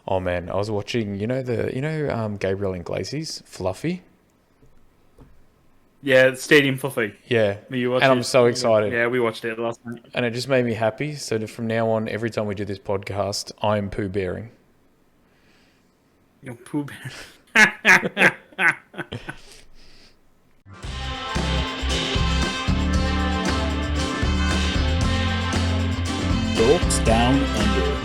Oh man, I was watching. Gabriel Iglesias, Fluffy. Yeah, Stadium Fluffy. Yeah, You and watched I'm it? so excited. Yeah, we watched it last night. And it just made me happy. So from now on, every time we do this podcast, I'm Pooh Bearing. You're Pooh Bearing. Dorks Down Under.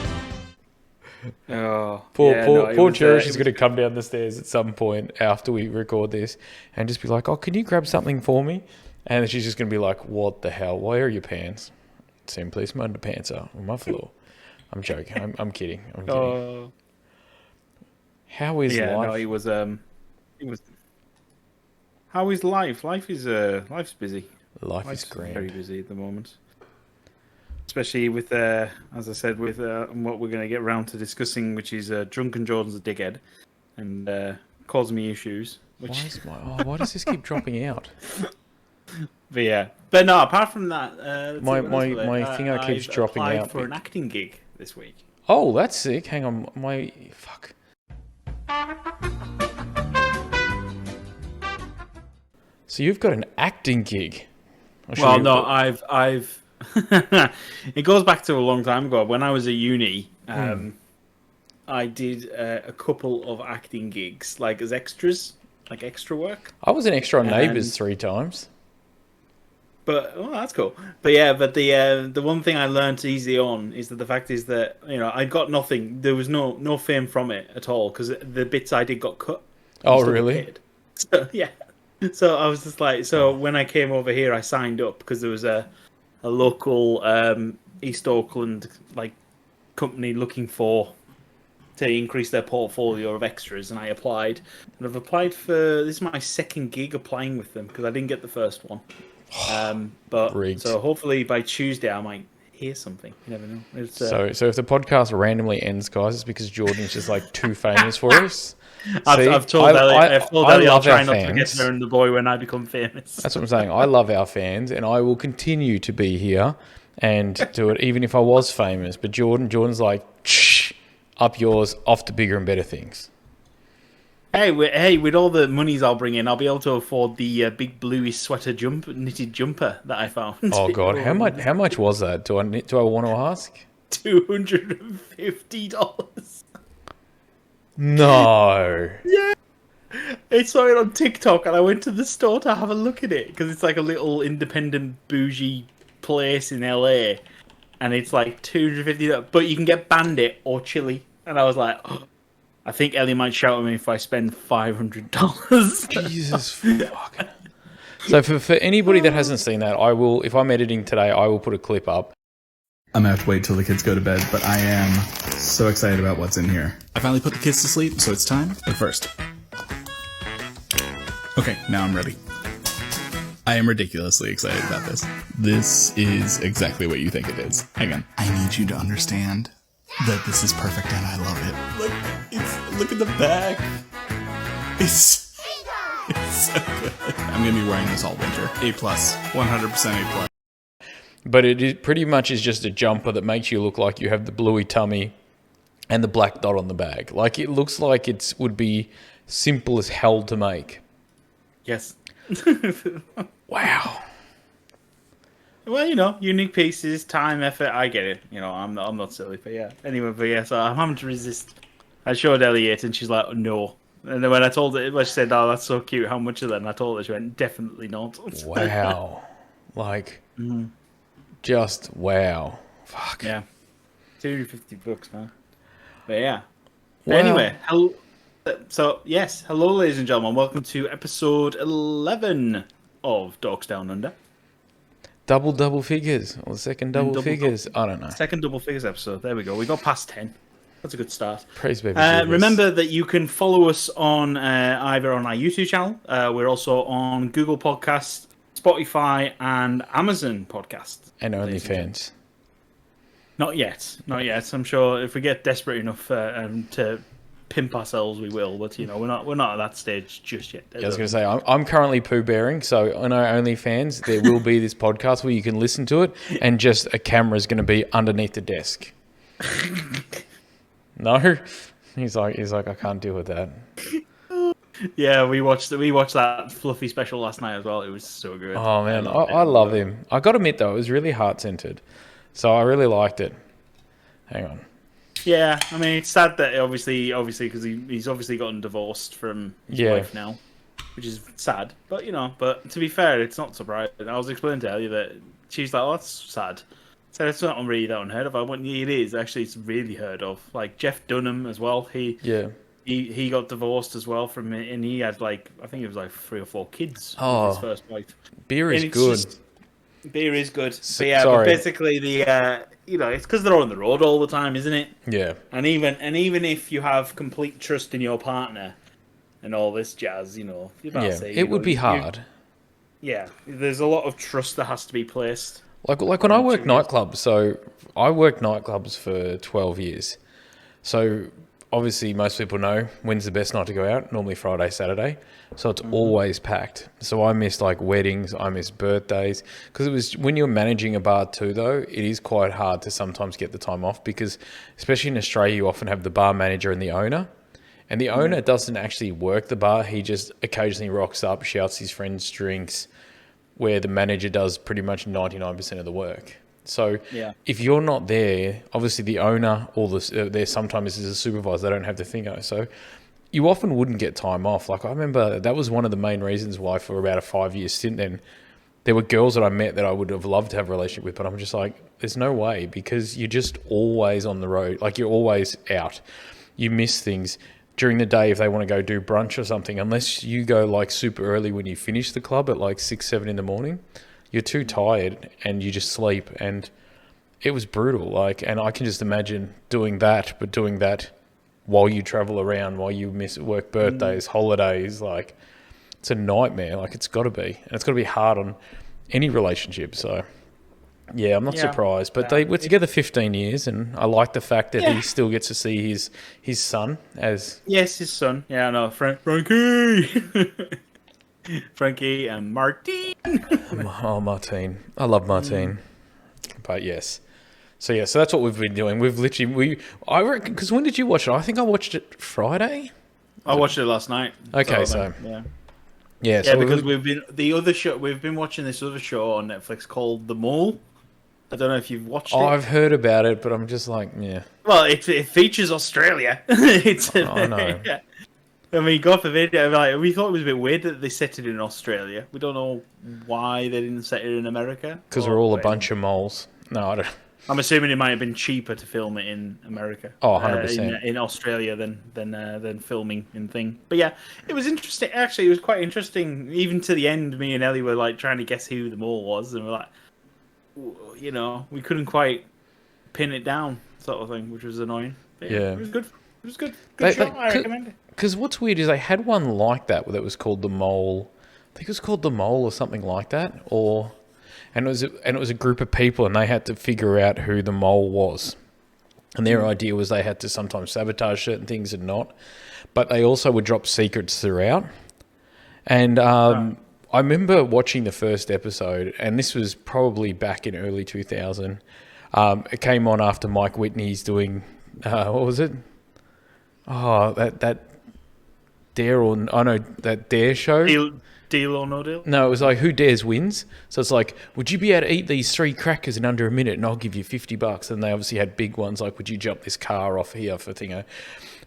Oh, Poor Cherish is going to come down the stairs at some point after we record this and just be like, "Oh, can you grab something for me?" And then she's just going to be like, "What the hell? Where are your pants?" Same place my underpants are on my floor. I'm joking. I'm kidding. I'm kidding. Oh. How is life? No, it was. How is life? Life's busy. Life Life's is grand. very busy at the moment. Especially with, as I said, with what we're going to get around to discussing, which is Drunken Jordan's a dickhead and causing me issues. Which... Why does this keep dropping out? But no. Apart from that, my thing keeps dropping out. I've applied for an acting gig this week. Oh, that's sick. Hang on, fuck. So you've got an acting gig? Well, no, I've. It goes back to a long time ago. When I was at uni, I did a couple of acting gigs, like as extras, like extra work. I was an extra on Neighbours 3 times. But that's cool. But the one thing I learned easy on is that the fact is that I got nothing. There was no fame from it at all because the bits I did got cut. Oh, really? So yeah. So I was just like, when I came over here, I signed up because there was a local East Auckland company looking to increase their portfolio of extras, and I applied. And I've applied for this is my second gig applying with them because I didn't get the first one. So hopefully by Tuesday I might hear something. You never know. So if the podcast randomly ends, guys, it's because Jordan's just too famous for us. I've told Ellie I'll try not to forget her and the boy when I become famous. That's what I'm saying. I love our fans, and I will continue to be here and do it, even if I was famous. But Jordan's like, shh, up yours, off to bigger and better things. Hey, with all the monies I'll bring in, I'll be able to afford the big bluey sweater knitted jumper that I found. Oh God, how much was that? Do I want to ask? $250. No. Yeah. I saw it on TikTok and I went to the store to have a look at it because it's like a little independent bougie place in LA and it's like $250, but you can get Bandit or Chili. And I was like, I think Ellie might shout at me if I spend $500. Jesus fucking. So for anybody that hasn't seen that, I will, if I'm editing today, I will put a clip up. I'm gonna have to wait till the kids go to bed, but I am so excited about what's in here. I finally put the kids to sleep, so it's time. But first. Okay, now I'm ready. I am ridiculously excited about this. This is exactly what you think it is. Hang on. I need you to understand that this is perfect and I love it. Look at the back. It's so good. I'm gonna be wearing this all winter. A+, 100% A+. But it pretty much is just a jumper that makes you look like you have the bluey tummy and the black dot on the back. Like, it looks like it would be simple as hell to make. Yes. Wow. Well, unique pieces, time, effort. I get it. I'm not silly, but yeah. Anyway, so I'm having to resist. I showed Ellie it, and she's like, no. And then when I told her, she said, "Oh, that's so cute. How much is that?" And I told her, she went, "Definitely not." Wow. Just wow. Fuck. Yeah. $250, man. But yeah. Well, anyway, hello, ladies and gentlemen. Welcome to episode 11 of Dorks Down Under. Double figures. Or the second double figures. I don't know. Second double figures episode. There we go. We got past 10. That's a good start. Praise baby. Remember that you can follow us on either on our YouTube channel. We're also on Google Podcasts, Spotify, and Amazon Podcasts. And OnlyFans. Not yet. I'm sure if we get desperate enough to pimp ourselves, we will. But we're not at that stage just yet. I was going to say I'm currently Pooh Bearing, so on our OnlyFans there will be this podcast where you can listen to it, and just a camera is going to be underneath the desk. No. He's like, I can't deal with that. Yeah, we watched that Fluffy special last night as well. It was so good. Oh man, I love him. I got to admit though, it was really heart centered, so I really liked it. Hang on. Yeah, I mean it's sad that obviously because he's obviously gotten divorced from his wife now, which is sad. But but to be fair, it's not surprising. I was explaining to Ellie that she's like, "Oh, that's sad." So it's not really that unheard of. It is actually. It's really heard of. Like Jeff Dunham as well. He got divorced as well from it, and he had I think it was 3 or 4 kids with his first wife. Beer is good. Beer is good. But basically it's because they're on the road all the time, isn't it? Yeah. And even if you have complete trust in your partner and all this jazz, it would be hard. There's a lot of trust that has to be placed. Like when I work nightclubs, so I worked nightclubs for 12 years. So obviously most people know when's the best night to go out, normally Friday, Saturday. So it's always packed. So I miss weddings, I miss birthdays. Because it was when you're managing a bar too though, it is quite hard to sometimes get the time off because especially in Australia, you often have the bar manager and the owner. And the owner doesn't actually work the bar. He just occasionally rocks up, shouts his friends drinks, where the manager does pretty much 99% of the work. So if you're not there, obviously the owner or there sometimes is a supervisor, they don't have the thingo. So you often wouldn't get time off. I remember that was one of the main reasons why for about a 5-year stint then, there were girls that I met that I would have loved to have a relationship with, but I'm just like, there's no way because you're just always on the road. You're always out. You miss things. During the day, if they want to go do brunch or something, unless you go super early when you finish the club at 6, 7 in the morning, you're too tired and you just sleep. And it was brutal. And I can just imagine doing that, but doing that while you travel around, while you miss work birthdays, holidays, it's a nightmare. It's got to be. And it's got to be hard on any relationship. So, yeah, I'm not surprised. But they were together 15 years, and I like the fact that he still gets to see his son as... Yes, his son. Yeah, I know. Frankie! Frankie and Martine. Oh, Martine. I love Martine. But yes. So that's what we've been doing. We've literally... I reckon... Because when did you watch it? I think I watched it Friday? I watched it last night. Okay, so... Yeah. Yeah, so because we've been watching this other show on Netflix called The Mole. I don't know if you've watched it. I've heard about it, but I'm just yeah. Well, it features Australia. I know. Yeah. I mean, God forbid. We thought it was a bit weird that they set it in Australia. We don't know why they didn't set it in America. Because we're all a bunch of moles. No, I don't. I'm assuming it might have been cheaper to film it in America. Oh, 100%. In Australia than filming in thing. But yeah, it was interesting. Actually, it was quite interesting. Even to the end, me and Ellie were trying to guess who the mole was, and we're we couldn't quite pin it down, sort of thing, which was annoying. But yeah, it was good. It was good. Good show. I recommend it. Because what's weird is they had one like that was called The Mole. I think it was called The Mole or something like that, and it was a group of people, and they had to figure out who the mole was. And their idea was they had to sometimes sabotage certain things and not, but they also would drop secrets throughout. And I remember watching the first episode, and this was probably back in early 2000. It came on after Mike Whitney's doing what was it? Oh, that Dare show. Deal or no deal? No, it was Who Dares Wins. So it's would you be able to eat these 3 crackers in under a minute and I'll give you $50? And they obviously had big ones would you jump this car off here for thingo?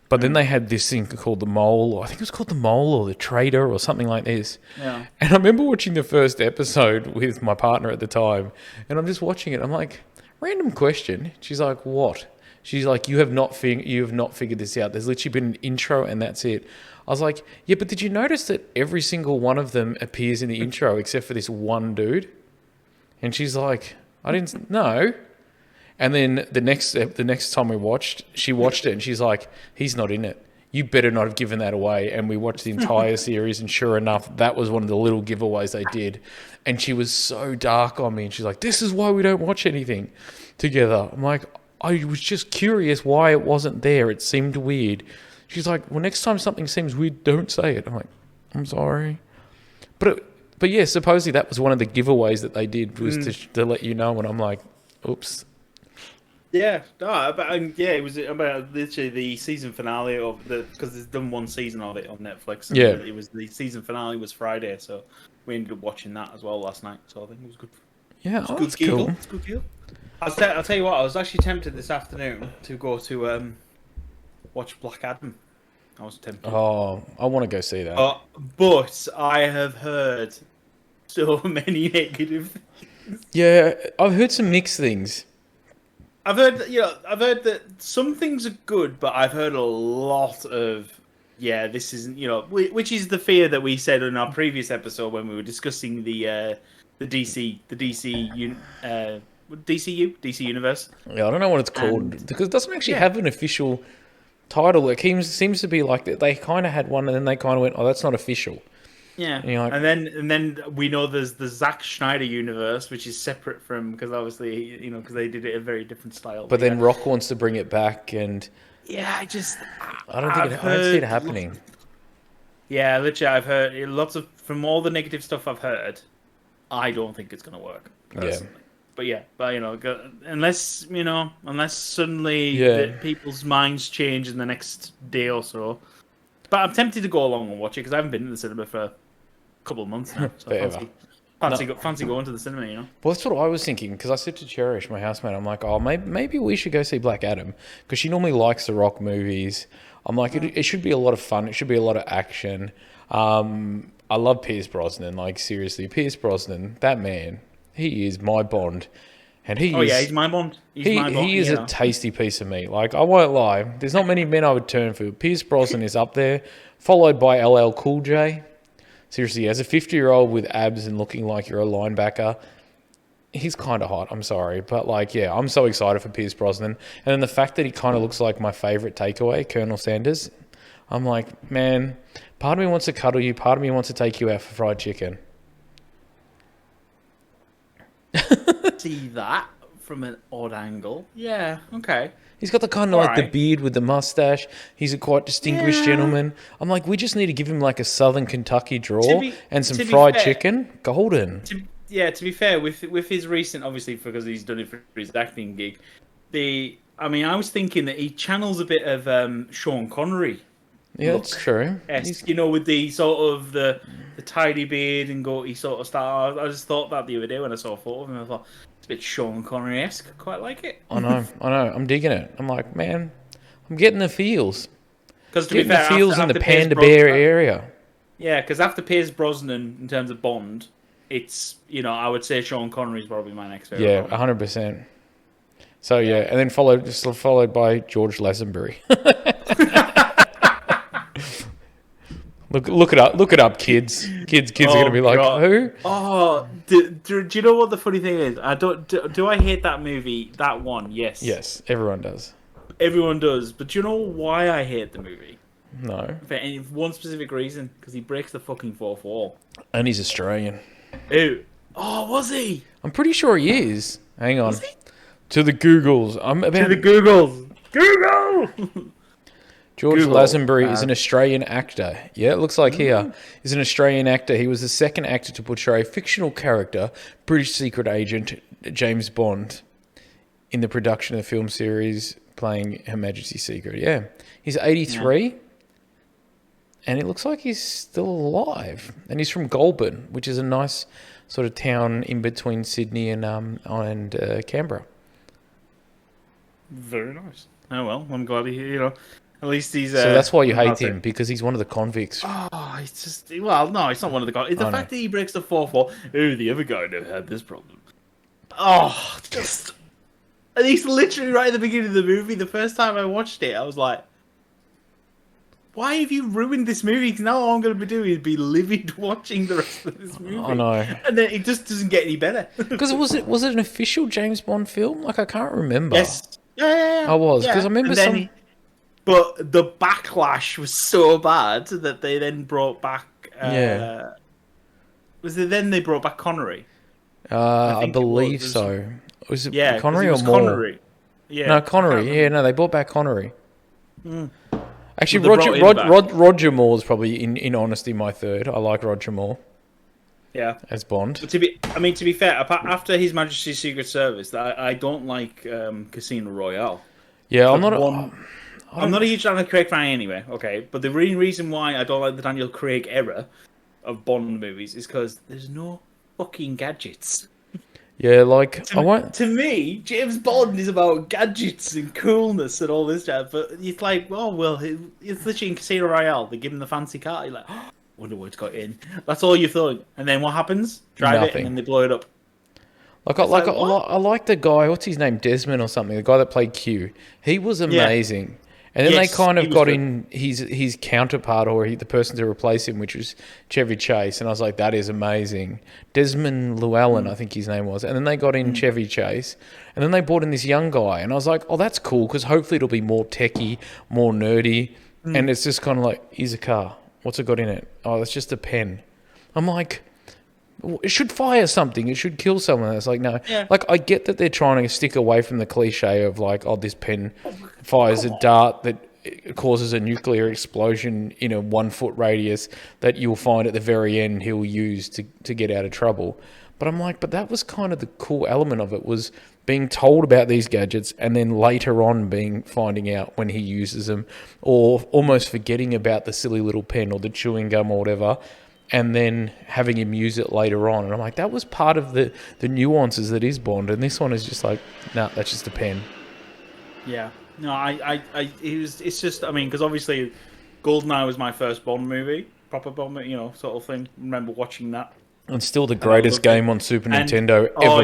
But then they had this thing called The Mole, or I think it was called The Mole or The Trader or something like this. Yeah. And I remember watching the first episode with my partner at the time, and I'm just watching it. I'm like, random question. She's like, what? She's like, you have not figured this out. There's literally been an intro and that's it. I was like, yeah, but did you notice that every single one of them appears in the intro except for this one dude? And she's like, I didn't know. And then the next time she watched it and she's like, he's not in it. You better not have given that away. And we watched the entire series, and sure enough, that was one of the little giveaways they did. And she was so dark on me, and she's like, this is why we don't watch anything together. I'm like, I was just curious why it wasn't there. It seemed weird. She's like, well, next time something seems weird, don't say it. I'm like, I'm sorry. But yeah, supposedly that was one of the giveaways that they did was to let you know. And I'm like, oops. Yeah, no, but yeah, it was about literally the season finale of because there's done one season of it on Netflix. And Yeah. it was the season finale was Friday, so we ended up watching that as well last night. So I think it was good. Yeah, It's that's giggle. cool. It's good giggle. I'll tell you what, I was actually tempted this afternoon to go to watch Black Adam. I was tempted. Oh, I want to go see that. But I have heard so many negative things. Yeah, I've heard some mixed things. I've heard that some things are good, but I've heard a lot of this isn't, which is the fear that we said in our previous episode when we were discussing the DC universe. Yeah, I don't know what it's called because it doesn't actually have an official title. It seems to be like they kind of had one, and then they kind of went, "Oh, that's not official." Yeah, like, and then we know there's the Zack Snyder universe, which is separate from because obviously because they did it a very different style. But then Rock wants to bring it back, and I don't see it happening. Yeah, literally, I've heard lots of from all the negative stuff I've heard. I don't think it's going to work personally. But unless suddenly people's minds change in the next day or so. But I'm tempted to go along and watch it because I haven't been to the cinema for a couple of months now. So fancy going to the cinema, Well, that's what I was thinking because I said to Cherish, my housemate, I'm like, oh, maybe we should go see Black Adam because she normally likes the Rock movies. I'm like, it should be a lot of fun. It should be a lot of action. I love Pierce Brosnan. Like, seriously, Pierce Brosnan, that man, he is my Bond. And he's my Bond. He is a tasty piece of meat. Like, I won't lie. There's not many men I would turn for. Pierce Brosnan is up there, followed by LL Cool J. Seriously, as a 50-year-old with abs and looking like you're a linebacker, he's kind of hot. I'm sorry. But, I'm so excited for Pierce Brosnan. And then the fact that he kind of looks like my favourite takeaway, Colonel Sanders, I'm like, man, part of me wants to cuddle you. Part of me wants to take you out for fried chicken. See that from an odd angle. Yeah, okay. He's got the kind of the beard with the mustache. He's a quite distinguished gentleman. I'm like, we just need to give him like a Southern Kentucky draw and some fried chicken. Golden. To be fair, with his recent, obviously because he's done it for his acting gig, I was thinking that he channels a bit of Sean Connery. Yeah, that's true. With the sort of the tidy beard and goatee sort of style. I just thought that the other day when I saw a photo of him. I thought it's a bit Sean Connery-esque. Quite like it. I know. I'm digging it. I'm like, man, I'm getting the feels. Because to be fair, the feels in the Panda Bear area. Yeah, because after Pierce Brosnan in terms of Bond, it's I would say Sean Connery is probably my next favorite. Yeah, 100%. So and then followed by George Lazenby. Look it up, kids. Kids are gonna be like, God. Who? Oh, do you know what the funny thing is? Do I hate that movie? That one, yes. Yes, everyone does. Everyone does, but do you know why I hate the movie? No. For one specific reason, because he breaks the fucking fourth wall. And he's Australian. Ew. Oh, was he? I'm pretty sure he is. Hang on. To the Googles. To the Googles. Google! George Lazenby is an Australian actor. Yeah, it looks like here. He's an Australian actor. He was the second actor to portray fictional character, British secret agent James Bond, in the production of the film series playing Her Majesty's Secret. Yeah. He's 83, and it looks like he's still alive. And he's from Goulburn, which is a nice sort of town in between Sydney and Canberra. Very nice. Oh, well, I'm glad at least he's... so that's why you hate him, because he's one of the convicts. Oh, it's just... Well, no, it's not one of the convicts. It's the fact that he breaks the fourth wall. Oh, the other guy never had this problem. Oh, just... And he's literally right at the beginning of the movie. The first time I watched it, I was like, why have you ruined this movie? Because now all I'm going to be doing is be livid watching the rest of this movie. I know. And then it just doesn't get any better. Because was it an official James Bond film? Like, I can't remember. Yes. Yeah. I was, because I remember But the backlash was so bad that they then brought back... Was it then they brought back Connery? I believe so. Was it Connery or Moore? Connery. Yeah. No, Connery. Yeah, no, they brought back Connery. Actually, Well, Roger Moore's probably, in honesty, my third. I like Roger Moore. Yeah. as Bond. But to be fair, after His Majesty's Secret Service, I don't like Casino Royale. Yeah, For I'm not. one, I'm not a huge Daniel Craig fan anyway. Okay, but the main reason why I don't like the Daniel Craig era of Bond movies is because there's no fucking gadgets. Yeah, like I won't. To me, James Bond is about gadgets and coolness and all this stuff. But it's like, oh well, it's literally in Casino Royale. They give him the fancy car. You're like, oh, wonder what it's got in. That's all you're throwing. And then what happens? Drive it, Nothing. and then they blow it up. I like the guy. What's his name? Desmond or something. The guy that played Q. He was amazing. And then Yes, they kind he of was got good. in his counterpart or the person to replace him, which was Chevy Chase. And I was like, that is amazing. Desmond Llewellyn, I think his name was. And then they got in Chevy Chase. And then they brought in this young guy. And I was like, oh, that's cool because hopefully it'll be more techie, more nerdy. And it's just kind of like, here's a car. What's it got in it? Oh, that's just a pen. I'm like, it should fire something. It should kill someone. It's like, no. Yeah. Like, I get that they're trying to stick away from the cliche of like, oh, this pen fires a dart that causes a nuclear explosion in a 1 foot radius that you'll find at the very end he'll use to get out of trouble. But I'm like, but that was kind of the cool element of it, was being told about these gadgets and then later on finding out when he uses them, or almost forgetting about the silly little pen or the chewing gum or whatever, and then having him use it later on. And I'm like, that was part of the nuances that is Bond. And this one is just like, nah, that's just a pen. Yeah. No, it's just, I mean, because obviously GoldenEye was my first Bond movie, proper Bond movie, sort of thing. I remember watching that. And still the greatest game on Super Nintendo ever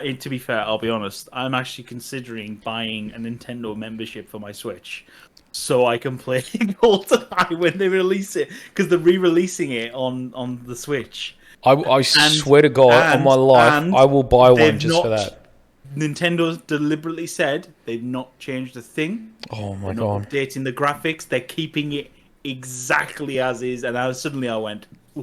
made. To be fair, I'll be honest, I'm actually considering buying a Nintendo membership for my Switch so I can play GoldenEye when they release it, because they're re-releasing it on the Switch. I swear to God, on my life, I will buy one just for that. Nintendo's deliberately said they've not changed a thing. Oh my They're God. not updating the graphics. They're keeping it exactly as is. And suddenly I went, I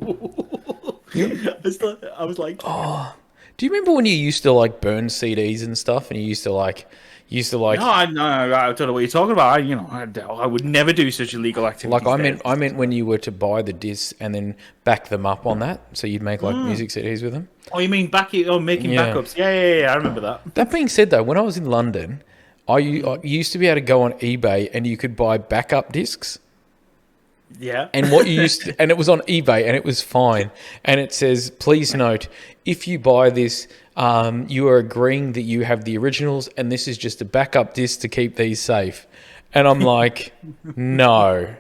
was like, oh. Do you remember when you used to like burn CDs and stuff, and you used to like no, I don't know what you're talking about. I would never do such illegal activities. Like I meant when you were to buy the discs and then back them up on that, so you'd make like music CDs with them. Oh, you mean making backups? Yeah, I remember that. That being said, though, when I was in London, I used to be able to go on eBay and you could buy backup discs. Yeah. And what you used to, and it was on eBay and it was fine. And it says, please note, if you buy this, you are agreeing that you have the originals and this is just a backup disc to keep these safe. And I'm like, no.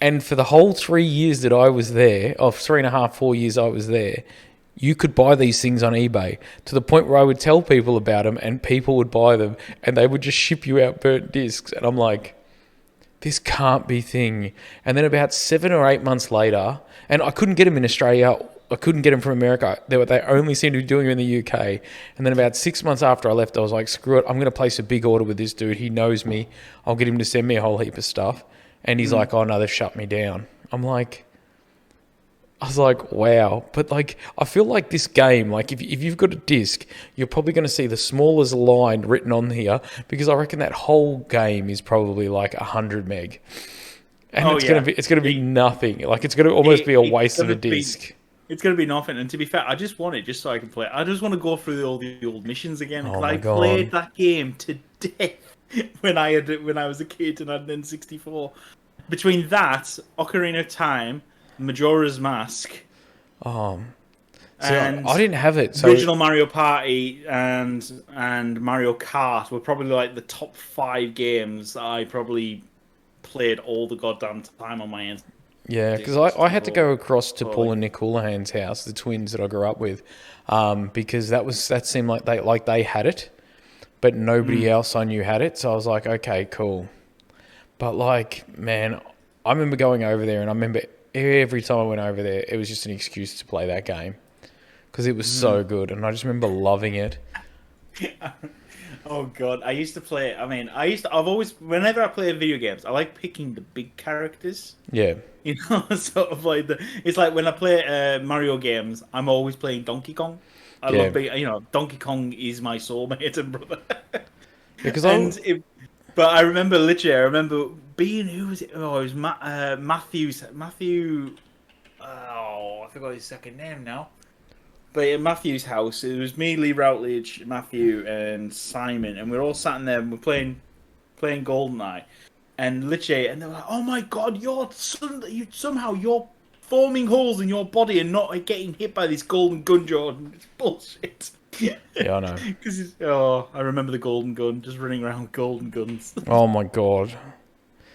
And for the whole 3 years that I was there, of 3.5, 4 years I was there, you could buy these things on eBay to the point where I would tell people about them and people would buy them and they would just ship you out burnt discs. And I'm like, this can't be thing. And then about 7 or 8 months later, and I couldn't get them in Australia, I couldn't get them from America. They only seemed to be doing them in the UK. And then about 6 months after I left, I was like, screw it, I'm going to place a big order with this dude. He knows me. I'll get him to send me a whole heap of stuff. And he's like, oh no, they've shut me down. I was like, wow. But like, I feel like this game, like if you've got a disc, you're probably going to see the smallest line written on here, because I reckon that whole game is probably like 100 meg. And it's going to be nothing. Like it's going to almost be a waste of a disc. It's going to be nothing. And to be fair, I just want it just so I can play it. I just want to go through all the old missions again. Oh Because my I God. played that game to death when I was a kid and I had an N64. Between that, Ocarina of Time, Majora's Mask, So and I didn't have it. So original Mario Party and Mario Kart were probably like the top 5 games that I probably played all the goddamn time on my end. yeah, because I had to go across to Paul and Nick Houlihan's house, the twins that I grew up with, because that seemed like they had it, but nobody else I knew had it. So I was like, okay, cool. But like, man, I remember going over there, and I remember every time I went over there, it was just an excuse to play that game because it was so good, and I just remember loving it. Oh God, I used to play. I've always, whenever I play video games, I like picking the big characters. Yeah. Sort of like it's like when I play Mario games, I'm always playing Donkey Kong. I love being, Donkey Kong is my soulmate and brother. Because but I remember being, who was it? Oh, it was Matthew. I forgot his second name now. But at Matthew's house, it was me, Lee Routledge, Matthew, and Simon, and we were all sat in there and we're playing GoldenEye, and literally, and they were like, "Oh my god, somehow you're forming holes in your body and not like, getting hit by this golden gun, Jordan. It's bullshit." Yeah, I know. Because I remember the golden gun, just running around with golden guns. Oh my god.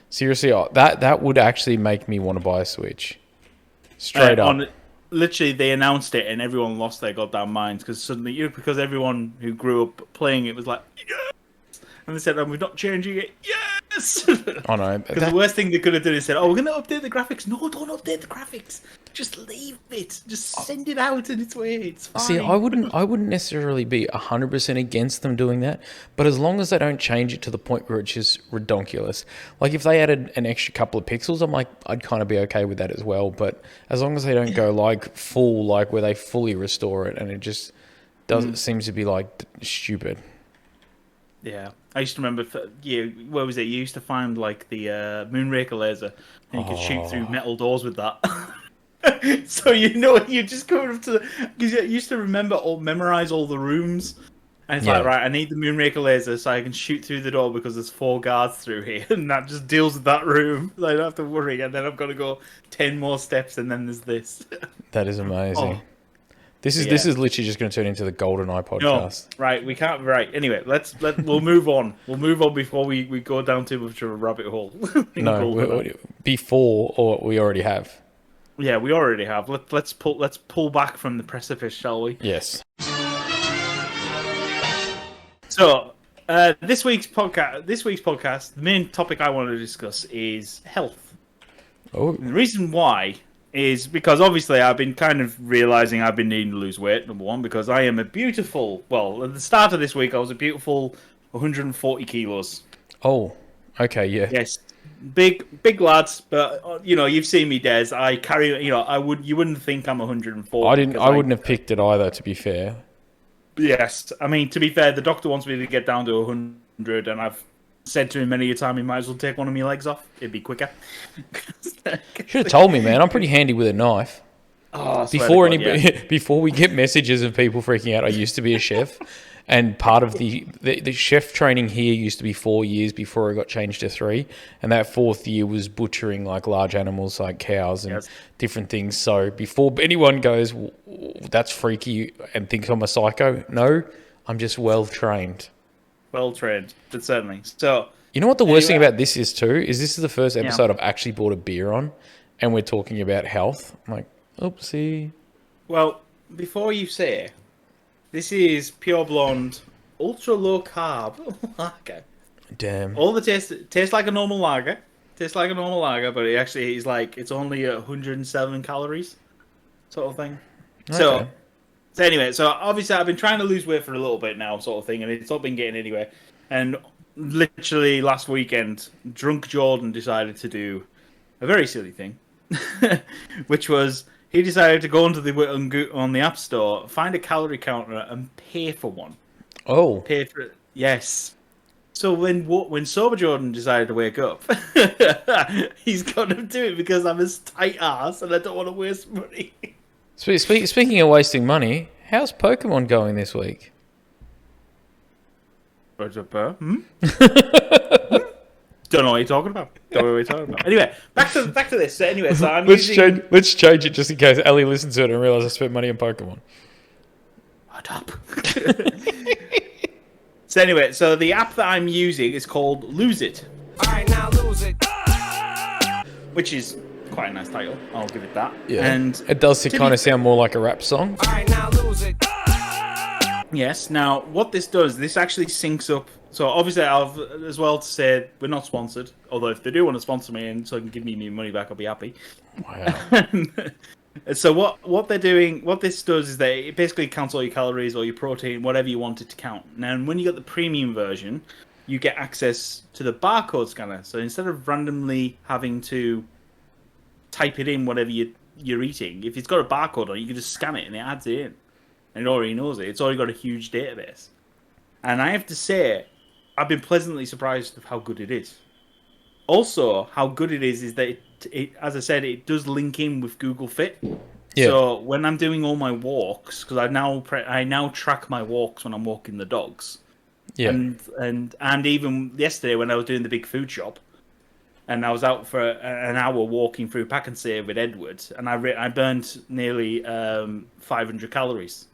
Seriously, that would actually make me want to buy a Switch. Straight up. Literally, they announced it and everyone lost their goddamn minds because suddenly, because everyone who grew up playing it was like, yes! And they said, we're not changing it. Yes! I know. Because the worst thing they could have done is said, we're going to update the graphics. No, don't update the graphics. Just leave it. Just send it out in its way. It's fine. See, I wouldn't necessarily be 100% against them doing that, but as long as they don't change it to the point where it's just redonkulous. Like if they added an extra couple of pixels, I'd kind of be okay with that as well. But as long as they don't go like full, like where they fully restore it, and it just seems to be like stupid. Yeah, I used to remember. Where was it? You used to find like the Moonraker laser, and you could shoot through metal doors with that. So you're just going up to because you used to memorize all the rooms, and it's like, right, I need the Moonraker laser so I can shoot through the door because there's 4 guards through here, and that just deals with that room. So I don't have to worry, and then I've got to go 10 more steps, and then there's this. That is amazing. This is literally just going to turn into the GoldenEye podcast. No, right, we can't. Right, anyway, we'll move on. We'll move on before we go down too much of a rabbit hole. Before or we already have. Yeah, we already have. Let's pull back from the precipice, shall we? Yes. So, this week's podcast, the main topic I want to discuss is health. Oh. And the reason why is because obviously I've been kind of realizing I've been needing to lose weight. Number one, because I am at the start of this week I was a beautiful 140 kilos. Oh, okay, yeah. Yes. Big lads, but you've seen me, Dez. I carry, you wouldn't think I'm 140. I wouldn't have picked it either, to be fair. Yes, I mean, to be fair, the doctor wants me to get down to 100, and I've said to him many a time he might as well take one of my legs off. It'd be quicker. Should have told me, man. I'm pretty handy with a knife. Oh, Before we get messages of people freaking out, I used to be a chef. And part of the chef training here used to be 4 years before it got changed to 3. And that 4th year was butchering like large animals like cows and different things. So before anyone goes, that's freaky and thinks I'm a psycho, no, I'm just well trained. Well trained, but certainly. So you know what the worst thing about this is too? Is this is the first episode I've actually bought a beer on and we're talking about health. I'm like, oopsie. Well, before you say this is pure blonde, ultra low carb lager. Damn. All the tastes like a normal lager. Tastes like a normal lager, but it actually is like it's only 107 calories, sort of thing. Okay. So anyway, so obviously I've been trying to lose weight for a little bit now, sort of thing, and it's not been getting anywhere. And literally last weekend, drunk Jordan decided to do a very silly thing, which was. He decided to go on the App Store, find a calorie counter, and pay for one. Oh. Pay for it. Yes. So when Sober Jordan decided to wake up, he's got to do it because I'm a tight ass and I don't want to waste money. Speaking of wasting money, how's Pokemon going this week? What's up, Don't know what you're talking about. Anyway, back to this. So anyway, so let's change it just in case Ellie listens to it and realizes I spent money on Pokemon. What up? So anyway, so the app that I'm using is called Lose It. Alright, now lose it. Which is quite a nice title. I'll give it that. Yeah. And it does kind of sound more like a rap song. Alright, now lose it. Yes. Now, what this does, this actually syncs up. So obviously, I've as well to say we're not sponsored. Although if they do want to sponsor me and so they can give me my money back, I'll be happy. Wow. So what they're doing, what this does is it basically counts all your calories or your protein, whatever you want it to count. Now, when you get the premium version, you get access to the barcode scanner. So instead of randomly having to type it in whatever you're eating, if it's got a barcode on it, you can just scan it and it adds it in. And it already knows it. It's already got a huge database. And I have to say, I've been pleasantly surprised of how good it is. also how good it is that it, as I said, it does link in with Google Fit. Yeah. So when I'm doing all my walks, because I now track my walks when I'm walking the dogs. Yeah. And even yesterday when I was doing the big food shop, and I was out for an hour walking through Pack and Save with Edward, and I burned nearly 500 calories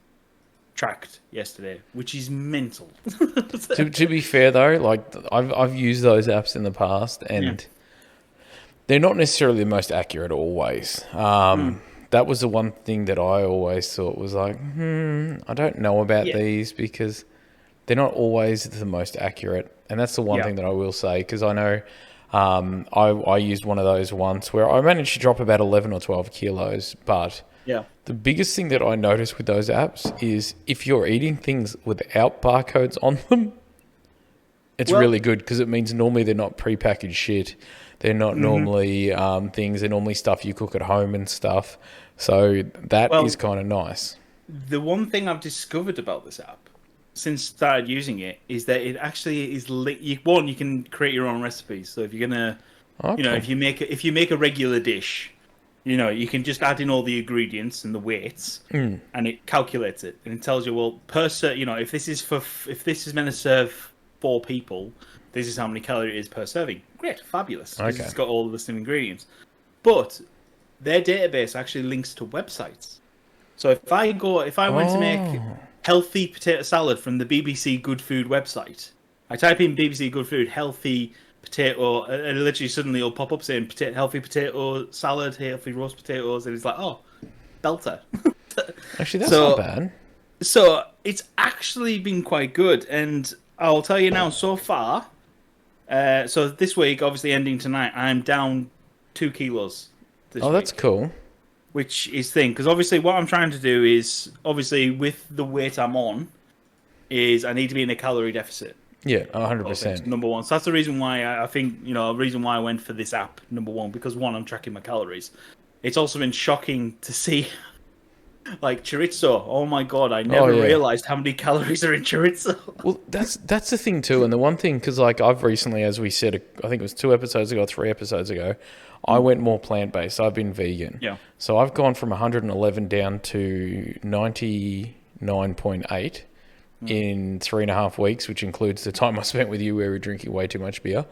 tracked yesterday, which is mental. To be fair though, like I've used those apps in the past, and they're not necessarily the most accurate always. That was the one thing that I always thought was like, I don't know about these because they're not always the most accurate, and that's the one thing that I will say, because I know. I used one of those once where I managed to drop about 11 or 12 kilos, but the biggest thing that I noticed with those apps is if you're eating things without barcodes on them, it's really good, because it means normally they're not prepackaged shit. They're not normally things. They're normally stuff you cook at home and stuff. So that is kind of nice. The one thing I've discovered about this app since started using it is that it actually is you can create your own recipes. So if you're gonna, if you make a regular dish, you can just add in all the ingredients and the weights, and it calculates it, and it tells you, well, if this is meant to serve 4 people, this is how many calories it is per serving. Great, fabulous. Okay. It's got all the listed ingredients, but their database actually links to websites. So if I went to make healthy potato salad from the BBC Good Food website, I type in BBC Good Food healthy potato, and literally suddenly it'll pop up saying healthy potato salad, healthy roast potatoes, and it's like, oh, belter. Actually, that's not bad. So it's actually been quite good, and I'll tell you now, so far, so this week, obviously ending tonight, I'm down 2 kilos this week. That's cool. Which is thing, because obviously what I'm trying to do is, obviously with the weight I'm on, is I need to be in a calorie deficit. Yeah, 100%. Number one. So that's the reason why I think, the reason why I went for this app, number one, because one, I'm tracking my calories. It's also been shocking to see, like, chorizo. Oh my God, I never realized how many calories are in chorizo. Well, that's the thing too. And the one thing, because like I've recently, as we said, I think it was 2 episodes ago, 3 episodes ago, I went more plant-based. I've been vegan. Yeah. So I've gone from 111 down to 99.8 in 3.5 weeks, which includes the time I spent with you where we were drinking way too much beer.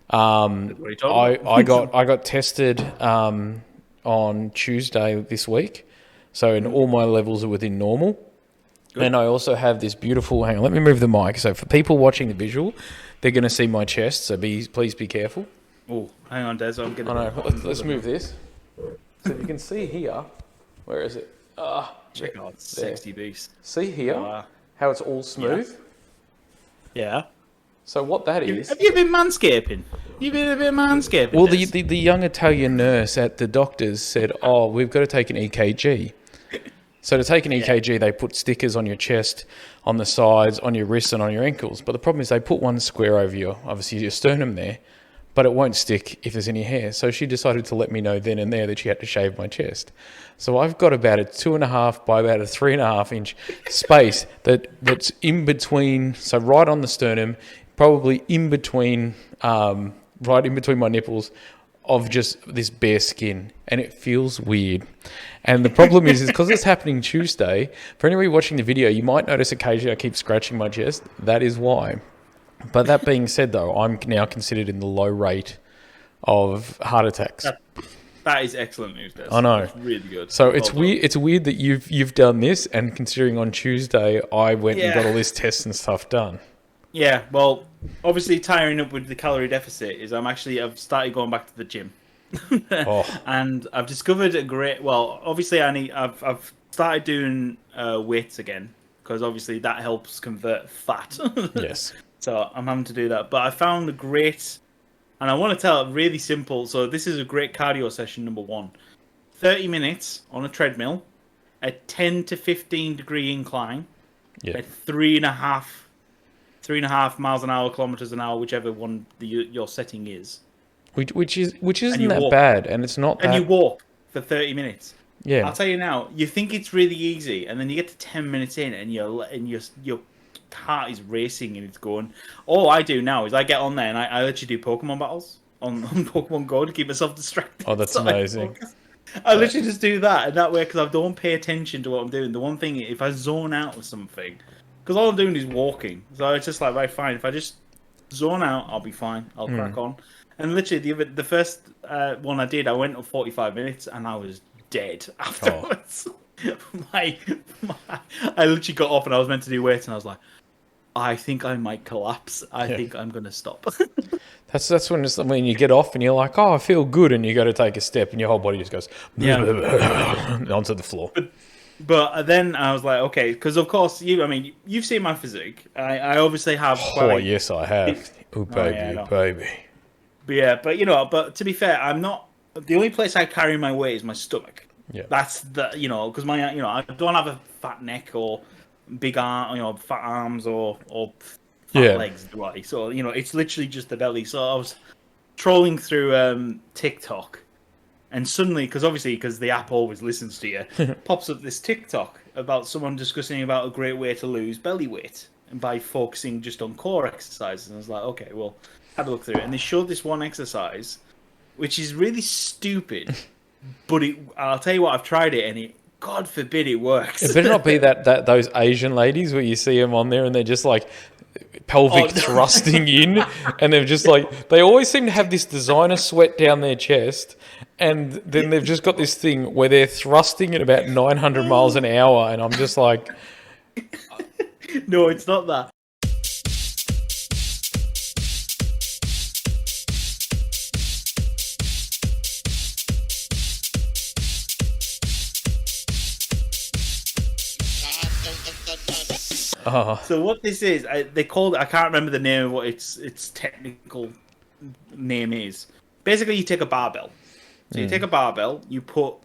I got tested on Tuesday this week. So and all my levels are within normal. Good. And I also have this beautiful, hang on, let me move the mic. So for people watching the visual, they're going to see my chest. So please be careful. Oh, hang on, Des. I'm going to... Let's move this. So you can see here, where is it? Check out sexy beast. See here how it's all smooth? Yeah. So what that is... Have you been manscaping? You've been a bit manscaping? Well, the young Italian nurse at the doctor's said, we've got to take an EKG. So to take an EKG, they put stickers on your chest, on the sides, on your wrists and on your ankles. But the problem is they put one square over your sternum there, but it won't stick if there's any hair. So she decided to let me know then and there that she had to shave my chest. So I've got about a 2.5 by about a 3.5 inch space that's in between, so right on the sternum, probably in between, right in between my nipples, of just this bare skin, and it feels weird. And the problem is because it's happening Tuesday, for anybody watching the video, you might notice occasionally I keep scratching my chest. That is why. But that being said, though, I'm now considered in the low rate of heart attacks. That is excellent news, Des. I know. That's really good. So it's weird. It's weird that you've done this, and considering on Tuesday I went and got all this tests and stuff done. Yeah, well, obviously tying up with the calorie deficit is I've started going back to the gym. And I've discovered a great, well, obviously I've started doing weights again, because obviously that helps convert fat. Yes. So I'm having to do that. But I found a great, and I want to tell it really simple. So this is a great cardio session, number one. 30 minutes on a treadmill, a 10 to 15 degree incline, at 3.5 miles an hour, kilometers an hour, whichever one your setting is. Which isn't that bad, and it's not that... And you walk for 30 minutes. Yeah. I'll tell you now, you think it's really easy, and then you get to 10 minutes in, and your heart is racing, and it's going... All I do now is I get on there, and I literally do Pokemon battles on Pokemon Go to keep myself distracted. Oh, that's So amazing. I literally just do that, and that way, because I don't pay attention to what I'm doing. The one thing, if I zone out of something, because all I'm doing is walking, so it's just like, right, fine. If I just zone out, I'll be fine. I'll crack on. And literally, the first one I did, I went up 45 minutes, and I was dead afterwards. I literally got off, and I was meant to do weights, and I was like, I think I might collapse. I think I'm gonna stop. That's when you get off and you're like, oh, I feel good, and you go to take a step, and your whole body just goes onto the floor. But then I was like, okay, because of course you've seen my physique. I obviously have. Oh yes, I have. Oh baby, baby. But to be fair, I'm not. The only place I carry my weight is my stomach. Yeah. That's because I don't have a fat neck or big arm, fat arms or fat legs, do I? So it's literally just the belly. So I was trolling through TikTok, and suddenly, because the app always listens to you, pops up this TikTok about someone discussing about a great way to lose belly weight and by focusing just on core exercises. And I was like, okay, well, had a look through it, and they showed this one exercise, which is really stupid, but I'll tell you what, I've tried it, and God forbid it works. It better not be that those Asian ladies where you see them on there and they're just like pelvic thrusting in, and they're just like, they always seem to have this designer sweat down their chest, and then they've just got this thing where they're thrusting at about 900 miles an hour, and I'm just like... No, it's not that. So what this is, they called it, I can't remember the name of what its technical name is. Basically, you take a barbell. So you take a barbell, you put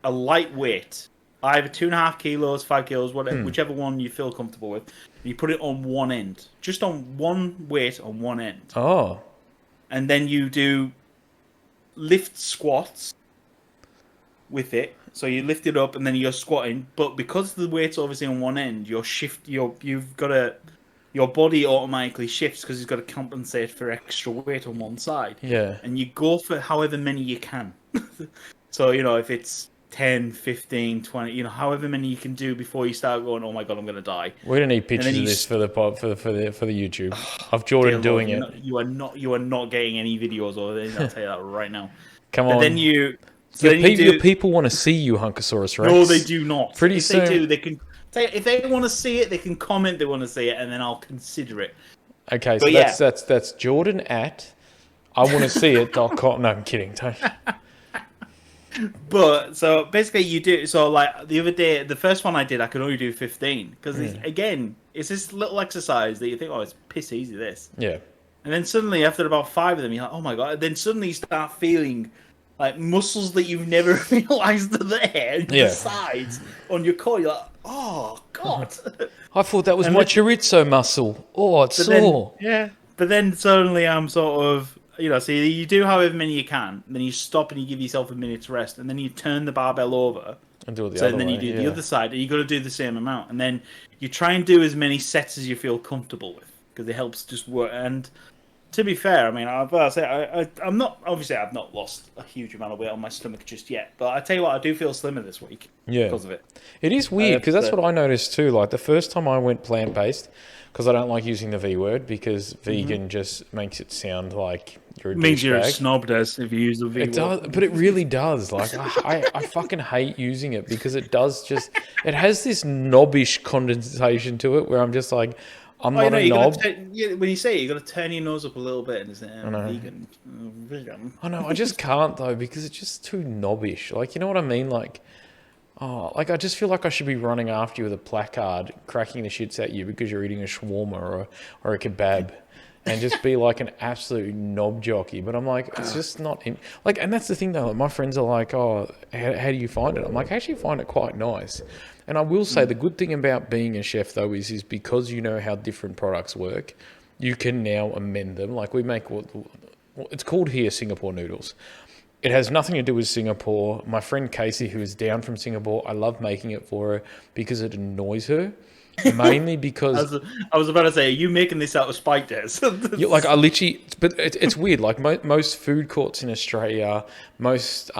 a light weight, either 2.5 kilos, 5 kilos, whatever, whichever one you feel comfortable with. And you put it on one end, just on one weight on one end. Oh. And then you do lift squats with it. So you lift it up and then you're squatting, but because the weight's obviously on one end, your body automatically shifts because it's got to compensate for extra weight on one side. Yeah. And you go for however many you can. So, if it's 10, 15, 20, however many you can do before you start going, oh my God, I'm going to die. We're going to need pictures of this for the YouTube of Jordan doing it. You are not getting any videos or anything, I'll tell you that right now. Come on. Then your people want to see you, Hunkosaurus Rex. No, they do not. Pretty soon. They do, they can. If they want to see it, they can comment they want to see it, and then I'll consider it. Okay, so that's Jordan at iwannasee.com. No, I'm kidding. But so basically, you do. So like the other day, the first one I did, I could only do 15 because again, it's this little exercise that you think, oh, it's piss easy this. Yeah. And then suddenly, after about 5 of them, you're like, oh my God. And then suddenly you start feeling like muscles that you've never realized are there in the sides on your core. You're like, oh God. I thought that was my chorizo muscle. Oh, it's sore. But then suddenly I'm sort of, so you do however many you can, and then you stop and you give yourself a minute's rest, and then you turn the barbell over. And do it the other way. And then you do the other side, and you got to do the same amount. And then you try and do as many sets as you feel comfortable with, because it helps just work. And to be fair, I mean, I'm not, obviously I've not lost a huge amount of weight on my stomach just yet, but I tell you what, I do feel slimmer this week because of it. It is weird, because that's what I noticed too. Like the first time I went plant-based, because I don't like using the V word, because vegan just makes it sound like you're a douchebag. Means you're a snob, Des, if you use the V word. It does, but it really does. Like I fucking hate using it, because it does just, it has this knobbish condensation to it where I'm just like, I'm not a knob. When you say it, you got to turn your nose up a little bit and say, vegan. I know, I just can't though, because it's just too knobbish. Like, you know what I mean? Like, I just feel like I should be running after you with a placard, cracking the shits at you because you're eating a shawarma or a kebab, and just be like an absolute knob jockey. But I'm like, it's just not in. Like, and that's the thing though. Like, my friends are like, oh, how do you find it? I'm like, I actually find it quite nice. And I will say the good thing about being a chef though is because you know how different products work, you can now amend them. Like we make it's called here Singapore noodles. It has nothing to do with Singapore. My friend Casey, who is down from Singapore, I love making it for her because it annoys her. mainly because I was about to say, are you making this out of spite, Des? like I literally, but it's weird. Like most food courts in Australia, most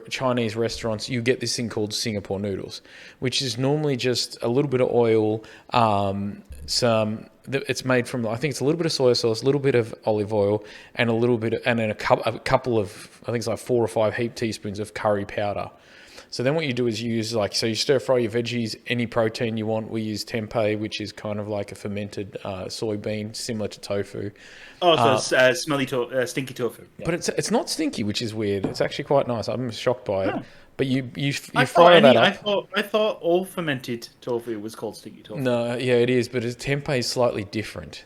Chinese restaurants, you get this thing called Singapore noodles, which is normally just a little bit of oil, it's made from, I think it's a little bit of soy sauce, a little bit of olive oil, and a little bit, and then a couple of, I think it's like 4 or 5 heaped teaspoons of curry powder. So then what you do is you use so you stir fry your veggies, any protein you want. We use tempeh, which is kind of like a fermented soybean, similar to tofu. Oh, so it's stinky tofu. Yeah. But it's not stinky, which is weird. It's actually quite nice. I'm shocked by it. Oh. But you fry that up. I thought all fermented tofu was called stinky tofu. No, yeah, it is, but tempeh is slightly different.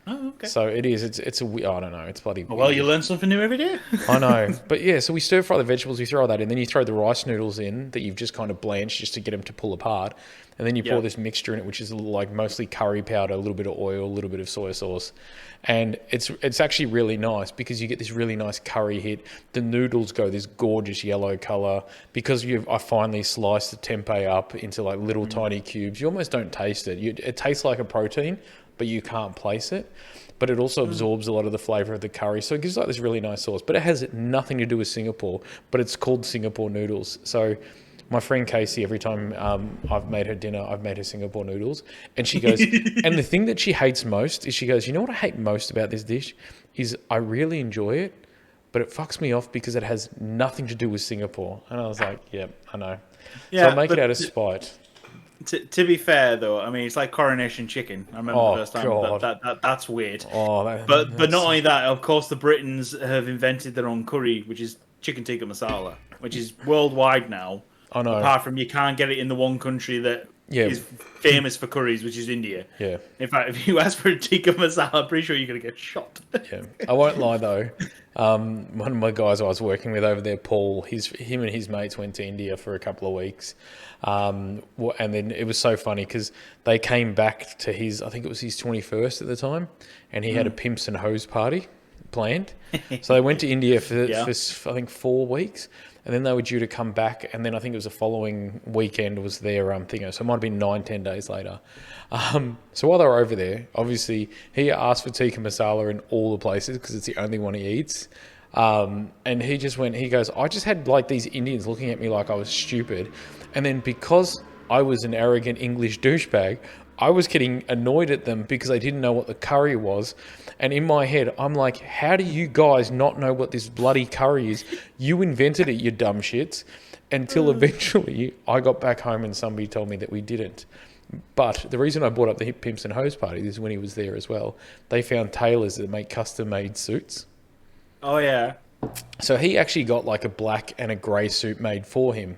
Oh, okay. So it is. It's a. I don't know. It's bloody. Well, you learn something new every day. I know, but yeah. So we stir fry the vegetables. You throw that in, then you throw the rice noodles in that you've just kind of blanched just to get them to pull apart, and then you pour this mixture in it, which is like mostly curry powder, a little bit of oil, a little bit of soy sauce, and it's actually really nice because you get this really nice curry hit. The noodles go this gorgeous yellow color because I finally sliced the tempeh up into like little tiny cubes. You almost don't taste it. It tastes like a protein, but you can't place it. But it also absorbs a lot of the flavour of the curry. So it gives like this really nice sauce. But it has nothing to do with Singapore, but it's called Singapore noodles. So my friend Casey, every time I've made her dinner, I've made her Singapore noodles. And she goes, and the thing that she hates most is she goes, you know what I hate most about this dish? Is I really enjoy it, but it fucks me off because it has nothing to do with Singapore. And I was like, yeah, I know. Yeah, so I make it out of spite. To be fair, though, I mean, it's like coronation chicken. I remember the first time. That's weird. But not only that, of course, the Britons have invented their own curry, which is chicken tikka masala, which is worldwide now. I know. Apart from you can't get it in the one country that is famous for curries, which is India. Yeah. In fact, if you ask for a tikka masala, I'm pretty sure you're going to get shot. Yeah. I won't lie, though. One of my guys I was working with over there, Paul, him and his mates went to India for a couple of weeks. And then it was so funny because they came back to I think it was his 21st at the time, and he had a pimps and hoes party planned. So they went to India for I think 4 weeks, and then they were due to come back, and then I think it was the following weekend was their thing. So it might have been 9-10 days later. So while they were over there, obviously he asked for tikka masala in all the places because it's the only one he eats. And he goes, I just had like these Indians looking at me like I was stupid. And then because I was an arrogant English douchebag, I was getting annoyed at them because they didn't know what the curry was. And in my head, I'm like, how do you guys not know what this bloody curry is? You invented it, you dumb shits. Until eventually I got back home and somebody told me that we didn't. But the reason I brought up the Pimps and Hoes party is when he was there as well. They found tailors that make custom-made suits. Oh, yeah. So he actually got like a black and a grey suit made for him.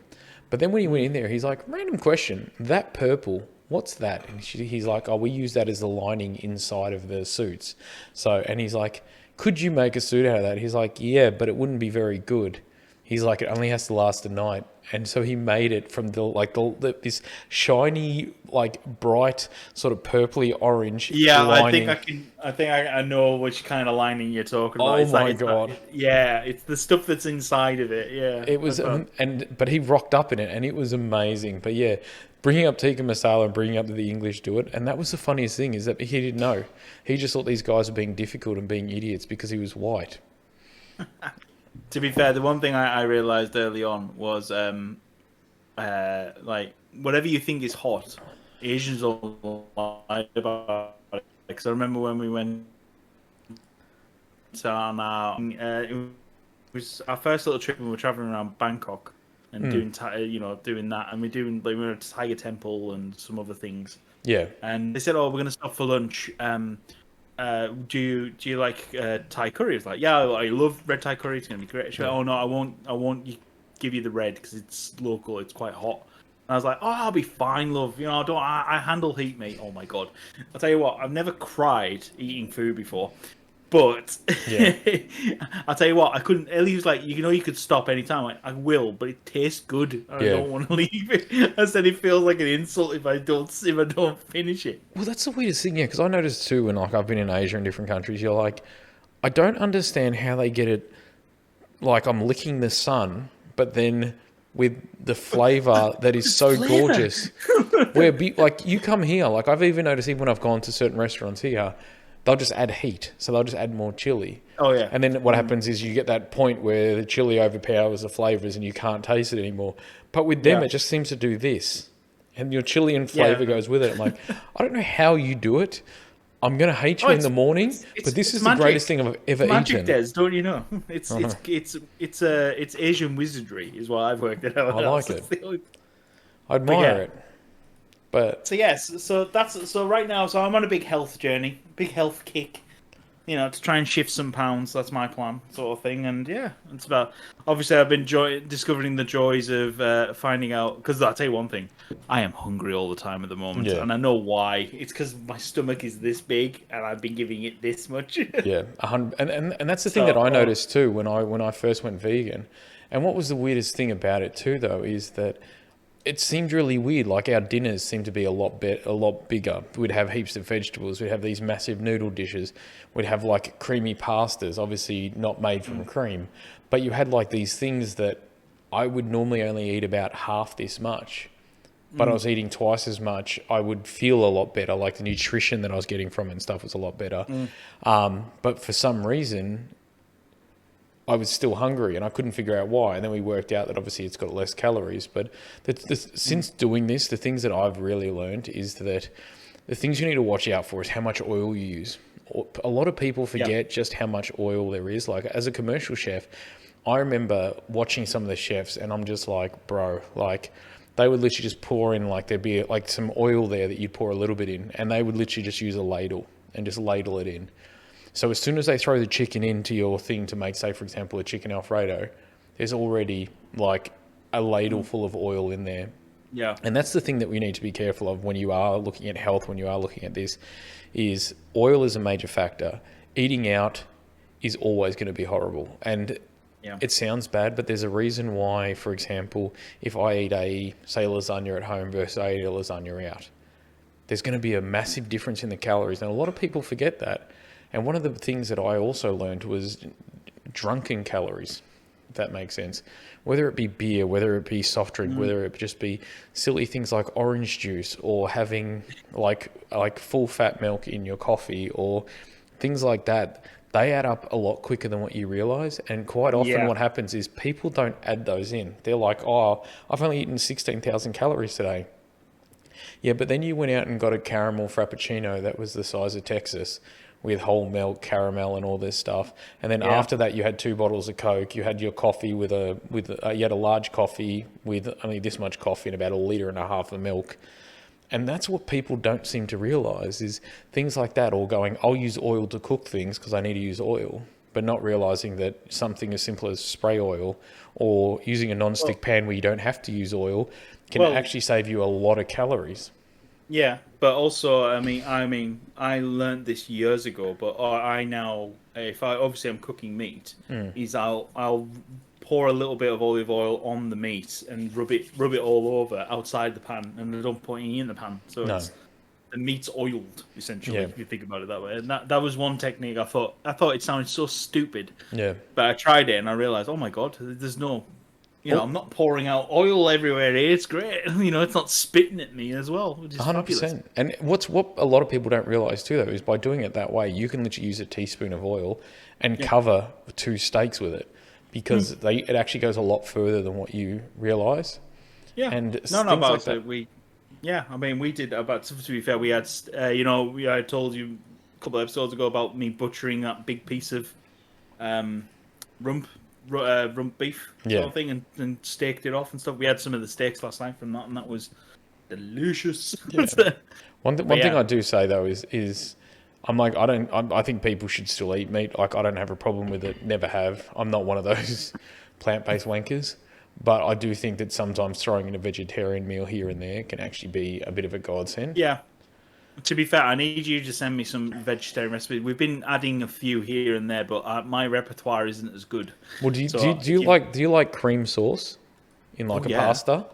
But then when he went in there, he's like, random question, that purple, what's that? And he's like, oh, we use that as the lining inside of the suits. So, and he's like, could you make a suit out of that? He's like, yeah, but it wouldn't be very good. He's like, it only has to last a night. And so he made it from this shiny, like bright, sort of purpley orange. Yeah, lining. I think I know which kind of lining you're talking about. Oh my god! It's the stuff that's inside of it. Yeah, it was, but he rocked up in it, and it was amazing. But yeah, bringing up tikka masala and bringing up that the English do it, and that was the funniest thing is that he didn't know. He just thought these guys were being difficult and being idiots because he was white. To be fair, the one thing I realised early on was, like, whatever you think is hot, Asians don't lie about it. Because I remember when we went on it was our first little trip when we were travelling around Bangkok and doing that, and we were at Tiger Temple and some other things. Yeah. And they said, "Oh, we're going to stop for lunch. Do you like Thai curry?" It's like, yeah, I love red Thai curry. It's gonna be great. She's like, oh no, I won't give you the red because it's local. It's quite hot. And I was like, oh, I'll be fine, love. You know, I handle heat, mate. Oh my god, I'll tell you what, I've never cried eating food before, but yeah. I'll tell you what, I couldn't. Ellie was like, you know, you could stop anytime. Like, I will, but it tastes good. I don't want to leave it. I said it feels like an insult if I don't finish it. Well, that's the weirdest thing, yeah. Because I noticed too, when like I've been in Asia and different countries, you're like, I don't understand how they get it. Like I'm licking the sun, but then with the flavour that is so gorgeous. Like you come here, like I've even noticed even when I've gone to certain restaurants here, they'll just add heat. So they'll just add more chili. Oh, yeah. And then what happens is you get that point where the chili overpowers the flavours and you can't taste it anymore. But with them, it just seems to do this. And your chili and flavour goes with it. I'm like, I don't know how you do it. I'm going to hate you in the morning, but this is the greatest thing I've ever eaten. Des, don't you know? It's Asian wizardry is what I've worked it out. I like it. I admire it. But so yes, so right now, so I'm on a big health journey, big health kick. To try and shift some pounds. That's my plan, sort of thing. And yeah, it's about. Obviously, I've been discovering the joys of finding out. Because I'll tell you one thing, I am hungry all the time at the moment, and I know why. It's because my stomach is this big, and I've been giving it this much. Yeah, 100. And that's the thing that I noticed too when I first went vegan. And what was the weirdest thing about it too, though, is that it seemed really weird. Like our dinners seemed to be a lot bigger. We'd have heaps of vegetables. We'd have these massive noodle dishes. We'd have like creamy pastas, obviously not made from cream, but you had like these things that I would normally only eat about half this much, but I was eating twice as much. I would feel a lot better. Like the nutrition that I was getting from it and stuff was a lot better. But for some reason, I was still hungry and I couldn't figure out why. And then we worked out that obviously it's got less calories. But since doing this, the things that I've really learned is that the things you need to watch out for is how much oil you use. A lot of people forget just how much oil there is. Like as a commercial chef, I remember watching some of the chefs and I'm just like, bro, like they would literally just pour in, like there'd be like some oil there that you'd pour a little bit in, and they would literally just use a ladle and just ladle it in. So as soon as they throw the chicken into your thing to make, say, for example, a chicken Alfredo, there's already like a ladle full of oil in there. Yeah. And that's the thing that we need to be careful of when you are looking at health, when you are looking at this, is oil is a major factor. Eating out is always going to be horrible. And it sounds bad, but there's a reason why, for example, if I eat say lasagna at home versus I eat a lasagna out, there's going to be a massive difference in the calories. And a lot of people forget that. And one of the things that I also learned was drunken calories, if that makes sense. Whether it be beer, whether it be soft drink, whether it just be silly things like orange juice or having like full fat milk in your coffee or things like that, they add up a lot quicker than what you realize. And quite often what happens is people don't add those in. They're like, oh, I've only eaten 16,000 calories today. Yeah, but then you went out and got a caramel frappuccino that was the size of Texas, with whole milk, caramel, and all this stuff. And then after that, you had 2 bottles of Coke. You had your coffee you had a large coffee with only this much coffee and about 1.5 liters of milk. And that's what people don't seem to realize is things like that, or going, I'll use oil to cook things because I need to use oil, but not realizing that something as simple as spray oil or using a non-stick pan where you don't have to use oil can actually save you a lot of calories. Yeah, but also, I mean, I learned this years ago, but I now, if I'm cooking meat, is I'll pour a little bit of olive oil on the meat and rub it all over outside the pan, and I don't put any in the pan, so the meat's oiled essentially. If you think about it that way, and that was one technique. I thought it sounded so stupid. Yeah, but I tried it and I realized, oh my god, there's no. I'm not pouring out oil everywhere. It's great. It's not spitting at me as well, which is 100%. Fabulous. And what a lot of people don't realize too, though, is by doing it that way, you can literally use a teaspoon of oil and cover 2 steaks with it, because it actually goes a lot further than what you realize. Yeah. And we did about. To be fair, we had I told you a couple of episodes ago about me butchering that big piece of rump beef sort of thing and staked it off and stuff. We had some of the steaks last night from that, and that was delicious. One thing I do say though is I'm like, I think people should still eat meat. Like, I don't have a problem with it, never have. I'm not one of those plant-based wankers, but I do think that sometimes throwing in a vegetarian meal here and there can actually be a bit of a godsend. Yeah. To be fair, I need you to send me some vegetarian recipes. We've been adding a few here and there, but my repertoire isn't as good. Well, do you like cream sauce in a pasta?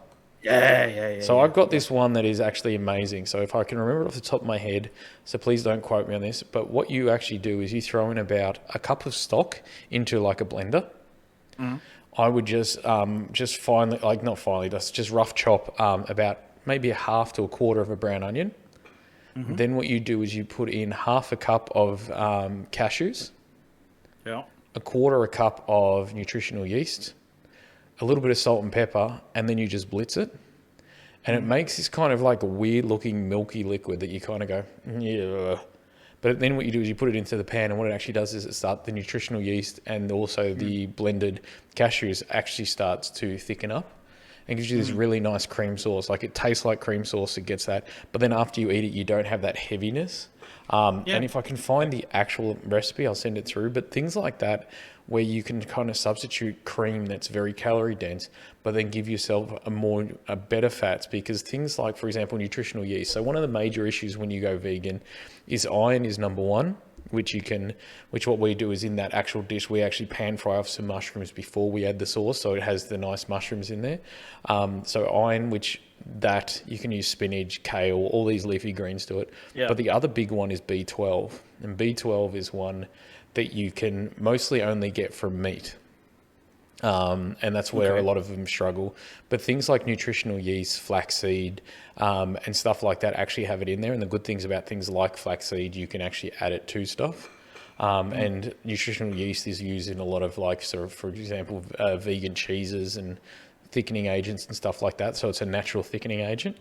Yeah. So I've got this one that is actually amazing. So if I can remember it off the top of my head, so please don't quote me on this, but what you actually do is you throw in about a cup of stock into like a blender, I would just finely, like not finely, just rough chop about maybe a half to a quarter of a brown onion. Then what you do is you put in half a cup of cashews, a quarter a cup of nutritional yeast, a little bit of salt and pepper, and then you just blitz it. And it makes this kind of like a weird looking milky liquid that you kind of go, yeah. But then what you do is you put it into the pan, and what it actually does is the nutritional yeast and also the blended cashews actually starts to thicken up and gives you this really nice cream sauce. Like it tastes like cream sauce, it gets that. But then after you eat it, you don't have that heaviness. And if I can find the actual recipe, I'll send it through. But things like that, where you can kind of substitute cream that's very calorie dense, but then give yourself a better fats, because things like, for example, nutritional yeast. So one of the major issues when you go vegan is iron is number one, which what we do is in that actual dish, we actually pan fry off some mushrooms before we add the sauce. So it has the nice mushrooms in there. So iron, that you can use spinach, kale, all these leafy greens to it. Yeah. But the other big one is B12. And B12 is one that you can mostly only get from meat. And that's where a lot of them struggle. But things like nutritional yeast, flaxseed, and stuff like that actually have it in there. And the good things about things like flaxseed, you can actually add it to stuff. And nutritional yeast is used in a lot of, like, sort of, for example, vegan cheeses and thickening agents and stuff like that. So it's a natural thickening agent.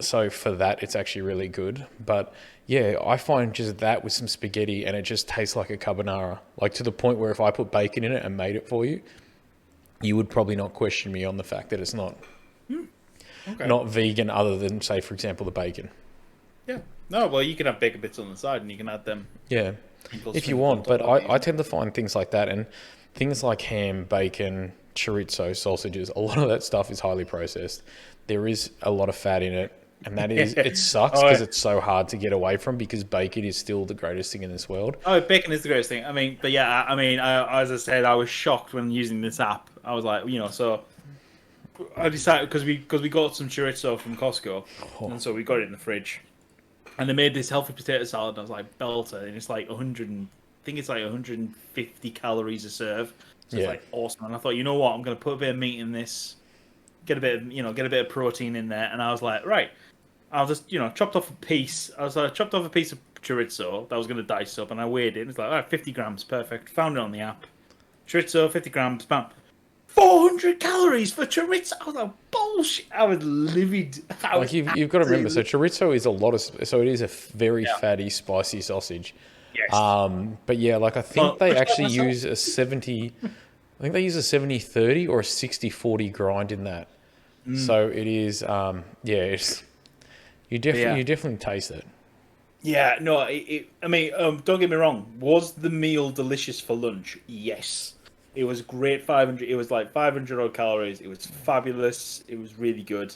So for that, it's actually really good. But yeah, I find just that with some spaghetti, and it just tastes like a carbonara, like to the point where if I put bacon in it and made it for you, you would probably not question me on the fact that it's not not vegan, other than, say, for example, the bacon. Yeah. No, well, you can have bacon bits on the side and you can add them. Yeah, if you want. But I tend to find things like that, and things like ham, bacon, chorizo, sausages, a lot of that stuff is highly processed. There is a lot of fat in it. And that is, it sucks because it's so hard to get away from, because bacon is still the greatest thing in this world. Oh, bacon is the greatest thing. I mean, but yeah, I mean, as I said, I was shocked when using this app. I was like, so I decided, because we got some chorizo from Costco, and so we got it in the fridge, and they made this healthy potato salad. And I was like, belter, and it's like 150 calories a serve. So it's like awesome. And I thought, you know what, I'm going to put a bit of meat in this, get a bit of protein in there, and I was like, right. I was just, chopped off a piece. Chopped off a piece of chorizo that I was going to dice up, and I weighed it. And it's like, all right, 50 grams, perfect. Found it on the app. Chorizo, 50 grams, bam. 400 calories for chorizo. I was like, bullshit. I was livid. You've got to remember, so chorizo is so it is a very fatty, spicy sausage. Yes. But yeah, like I think they actually use a 70, I think they use a 70-30 or a 60-40 grind in that. So it is, it's... You definitely taste it. Yeah, no, I mean, don't get me wrong. Was the meal delicious for lunch? Yes. It was great. It was like 500 odd calories. It was fabulous. It was really good.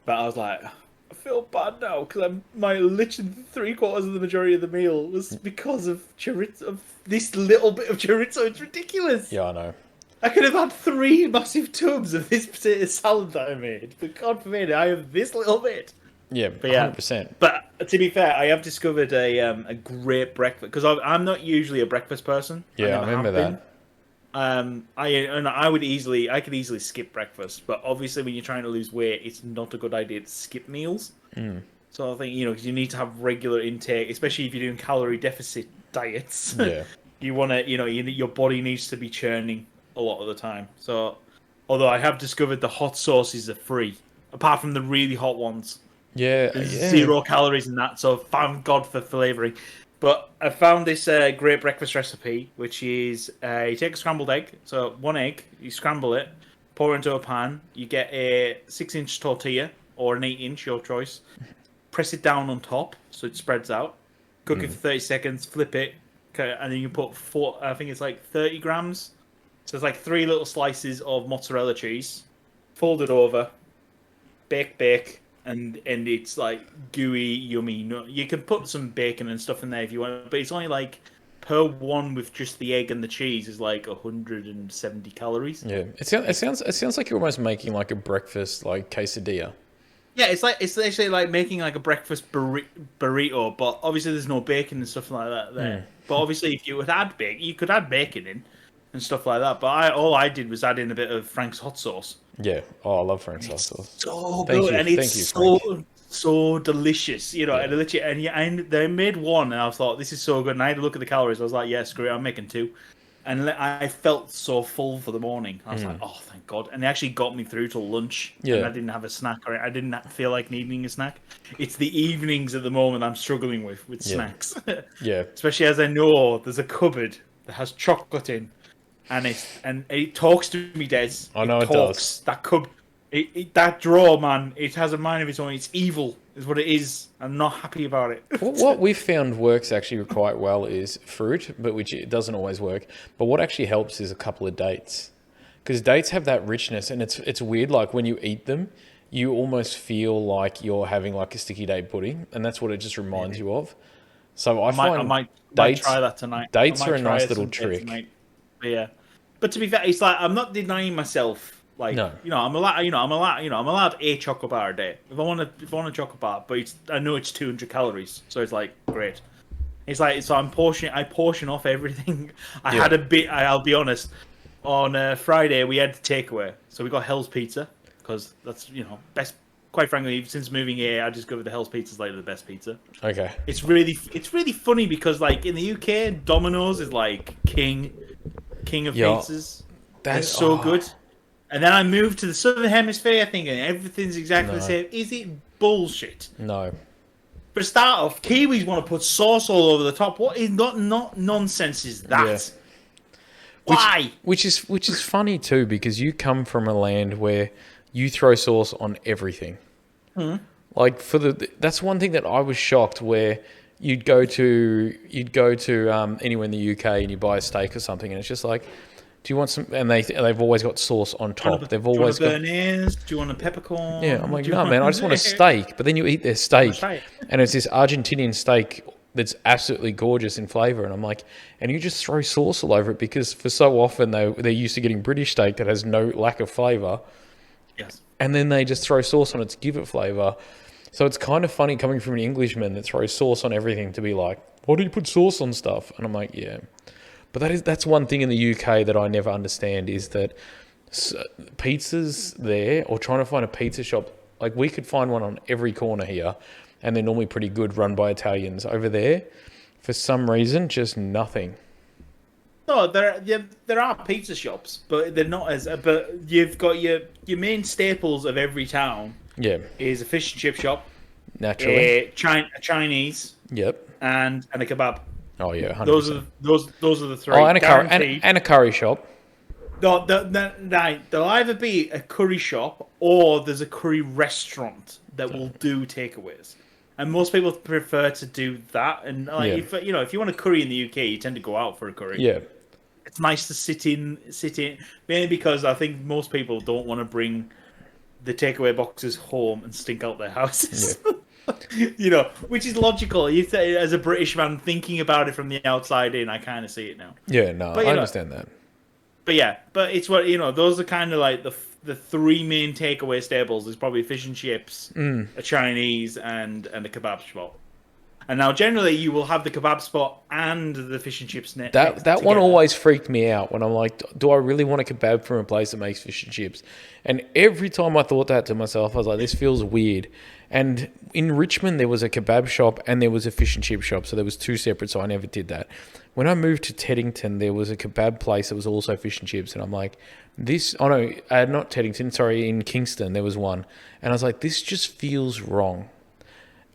But I was like, I feel bad now, because literally 3/4 of the majority of the meal was because of chorizo, of this little bit of chorizo. It's ridiculous. Yeah, I know. I could have had 3 massive tubs of this potato salad that I made, but God forbid I have this little bit. Yeah, 100%. But to be fair, I have discovered a great breakfast, because I'm not usually a breakfast person. Yeah, I remember that. I could easily skip breakfast, but obviously when you're trying to lose weight, it's not a good idea to skip meals. So I think, because you need to have regular intake, especially if you're doing calorie deficit diets. Yeah. You want to, your body needs to be churning a lot of the time. So, although I have discovered the hot sauces are free, apart from the really hot ones. Yeah, There's 0 calories in that, so thank God for flavouring. But I found this great breakfast recipe, which is you take a scrambled egg, so 1 egg, you scramble it, pour it into a pan, you get a 6-inch tortilla, or an 8-inch, your choice, press it down on top, so it spreads out, cook it for 30 seconds, flip it, and then you put 30 grams, so it's like 3 little slices of mozzarella cheese, fold it over, bake, and it's like gooey, yummy. You can put some bacon and stuff in there if you want, but it's only like per one with just the egg and the cheese is like 170 calories. Yeah, it sounds like you're almost making like a breakfast like quesadilla. Yeah, it's actually like making like a breakfast burrito, but obviously there's no bacon and stuff like that there. But obviously if you would add bacon, you could add bacon in. and stuff like that. But all I did was add in a bit of Frank's hot sauce. Yeah. Oh, I love Frank's hot sauce. So Thank good, you. and it's Thank you, Frank. so delicious. You know, Yeah. and literally, they made one, and I thought this is so good. And I had to look at the calories. I was like, yeah, screw it, I'm making two. And I felt so full for the morning. I was like, oh, thank God. And they actually got me through till lunch. Yeah. And I didn't have a snack, or I didn't feel like needing a snack. It's the evenings at the moment I'm struggling with snacks. Yeah. Especially as I know there's a cupboard that has chocolate in. And it talks to me, Des. I know it does. That that drawer, man, it has a mind of its own. It's evil, is what it is. I'm not happy about it. What we've found works actually quite well is fruit, but which it doesn't always work. But what actually helps is a couple of dates, because dates have that richness, and it's weird. Like when you eat them, you almost feel like you're having like a sticky date pudding, and that's what it just reminds you of. So I might dates, try that tonight. Dates are a nice little trick. But yeah, but to be fair, it's like I'm not denying myself. Like, no. I'm allowed a chocolate bar a day if I want a chocolate bar, but I know it's 200 calories, so it's like great. It's like so I portion off everything. I had a bit. I'll be honest. On Friday we had takeaway, so we got Hell's Pizza because that's best. Quite frankly, since moving here, I just go with the Hell's Pizza's like the best pizza. Okay. It's really funny because like in the UK, Domino's is like king of pizzas. That's so good. And then I moved to the Southern Hemisphere thinking everything's exactly the same. Is it bullshit? No. But to start off, Kiwis want to put sauce all over the top. What is not nonsense is that? Yeah. Why? Which is funny too, because you come from a land where you throw sauce on everything. Like that's one thing that I was shocked where you'd go to anywhere in the UK and you buy a steak or something and it's just like, do you want some? And they've always got sauce on top. They've always got. Do you want a peppercorn? Yeah, I'm like, no, man, I just want a steak. But then you eat their steak, and it's this Argentinian steak that's absolutely gorgeous in flavor. And I'm like, and you just throw sauce all over it because for so often they're used to getting British steak that has no lack of flavor. Yes. And then they just throw sauce on it to give it flavor. So it's kind of funny coming from an Englishman that throws sauce on everything to be like, why do you put sauce on stuff? And I'm like, yeah. But that's one thing in the UK that I never understand is that pizzas there, or trying to find a pizza shop, like we could find one on every corner here, and they're normally pretty good, run by Italians. Over there, for some reason, just nothing. No, there are pizza shops, but they're not as. But you've got your main staples of every town. Yeah, is a fish and chip shop, naturally, a Chinese. Yep, and a kebab. Oh yeah, 100%. Those are the three. Oh, and a curry shop. No, there'll either be a curry shop or there's a curry restaurant that will do takeaways, and most people prefer to do that. And like, if you want a curry in the UK, you tend to go out for a curry. Yeah, it's nice to sit in, mainly because I think most people don't want to bring the takeaway boxes home and stink out their houses. Yeah. Which is logical. As a British man thinking about it from the outside in, I kind of see it now. Yeah, no, I understand that. But it's what those are kind of like the three main takeaway staples. Is probably fish and chips, a Chinese, and a kebab spot. And now generally you will have the kebab spot and the fish and chips net. That one always freaked me out when I'm like, do I really want a kebab from a place that makes fish and chips? And every time I thought that to myself, I was like, this feels weird. And in Richmond, there was a kebab shop and there was a fish and chip shop. So there was two separate, so I never did that. When I moved to Teddington, there was a kebab place that was also fish and chips. And I'm like, not Teddington, sorry, in Kingston, there was one. And I was like, this just feels wrong.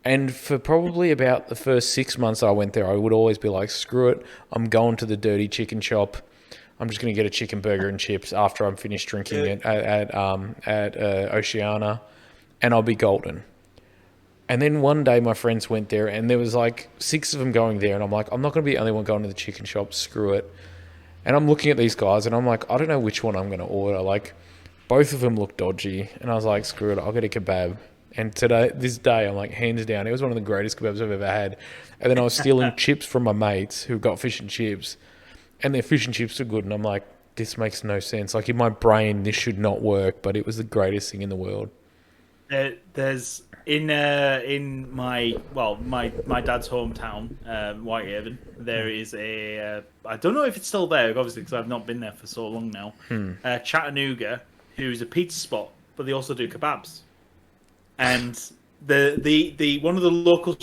And for probably about the first 6 months I went there, I would always be like, screw it, I'm going to the dirty chicken shop. I'm just going to get a chicken burger and chips after I'm finished drinking it at Oceana, and I'll be golden. And then one day my friends went there, and there was like 6 of them going there, and I'm like, I'm not going to be the only one going to the chicken shop, screw it. And I'm looking at these guys, and I'm like, I don't know which one I'm going to order. Like, both of them look dodgy, and I was like, screw it, I'll get a kebab. And this day, I'm like, hands down, it was one of the greatest kebabs I've ever had. And then I was stealing chips from my mates who got fish and chips, and their fish and chips were good. And I'm like, this makes no sense. Like, in my brain, this should not work, but it was the greatest thing in the world. There's in my dad's hometown, Whitehaven. There is a I don't know if it's still there, obviously, because I've not been there for so long now. Chattanooga, who's a pizza spot, but they also do kebabs. And the one of the local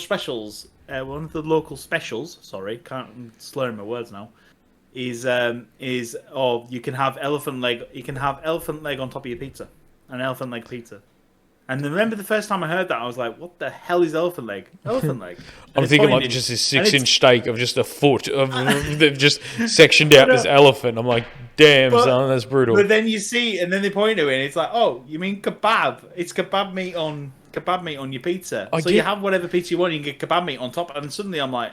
specials, sorry, can't slurring my words now, is you can have elephant leg. You can have elephant leg on top of your pizza, an elephant leg pizza. And remember the first time I heard that, I was like, "What the hell is elephant leg? Elephant leg?" I'm thinking like just this 6-inch steak of just a foot of they've just sectioned out this elephant. I'm like, "Damn, son, that's brutal." But then you see, and then they point to it, and it's like, "Oh, you mean kebab? It's kebab meat on your pizza. You have whatever pizza you want, you can get kebab meat on top." And suddenly I'm like,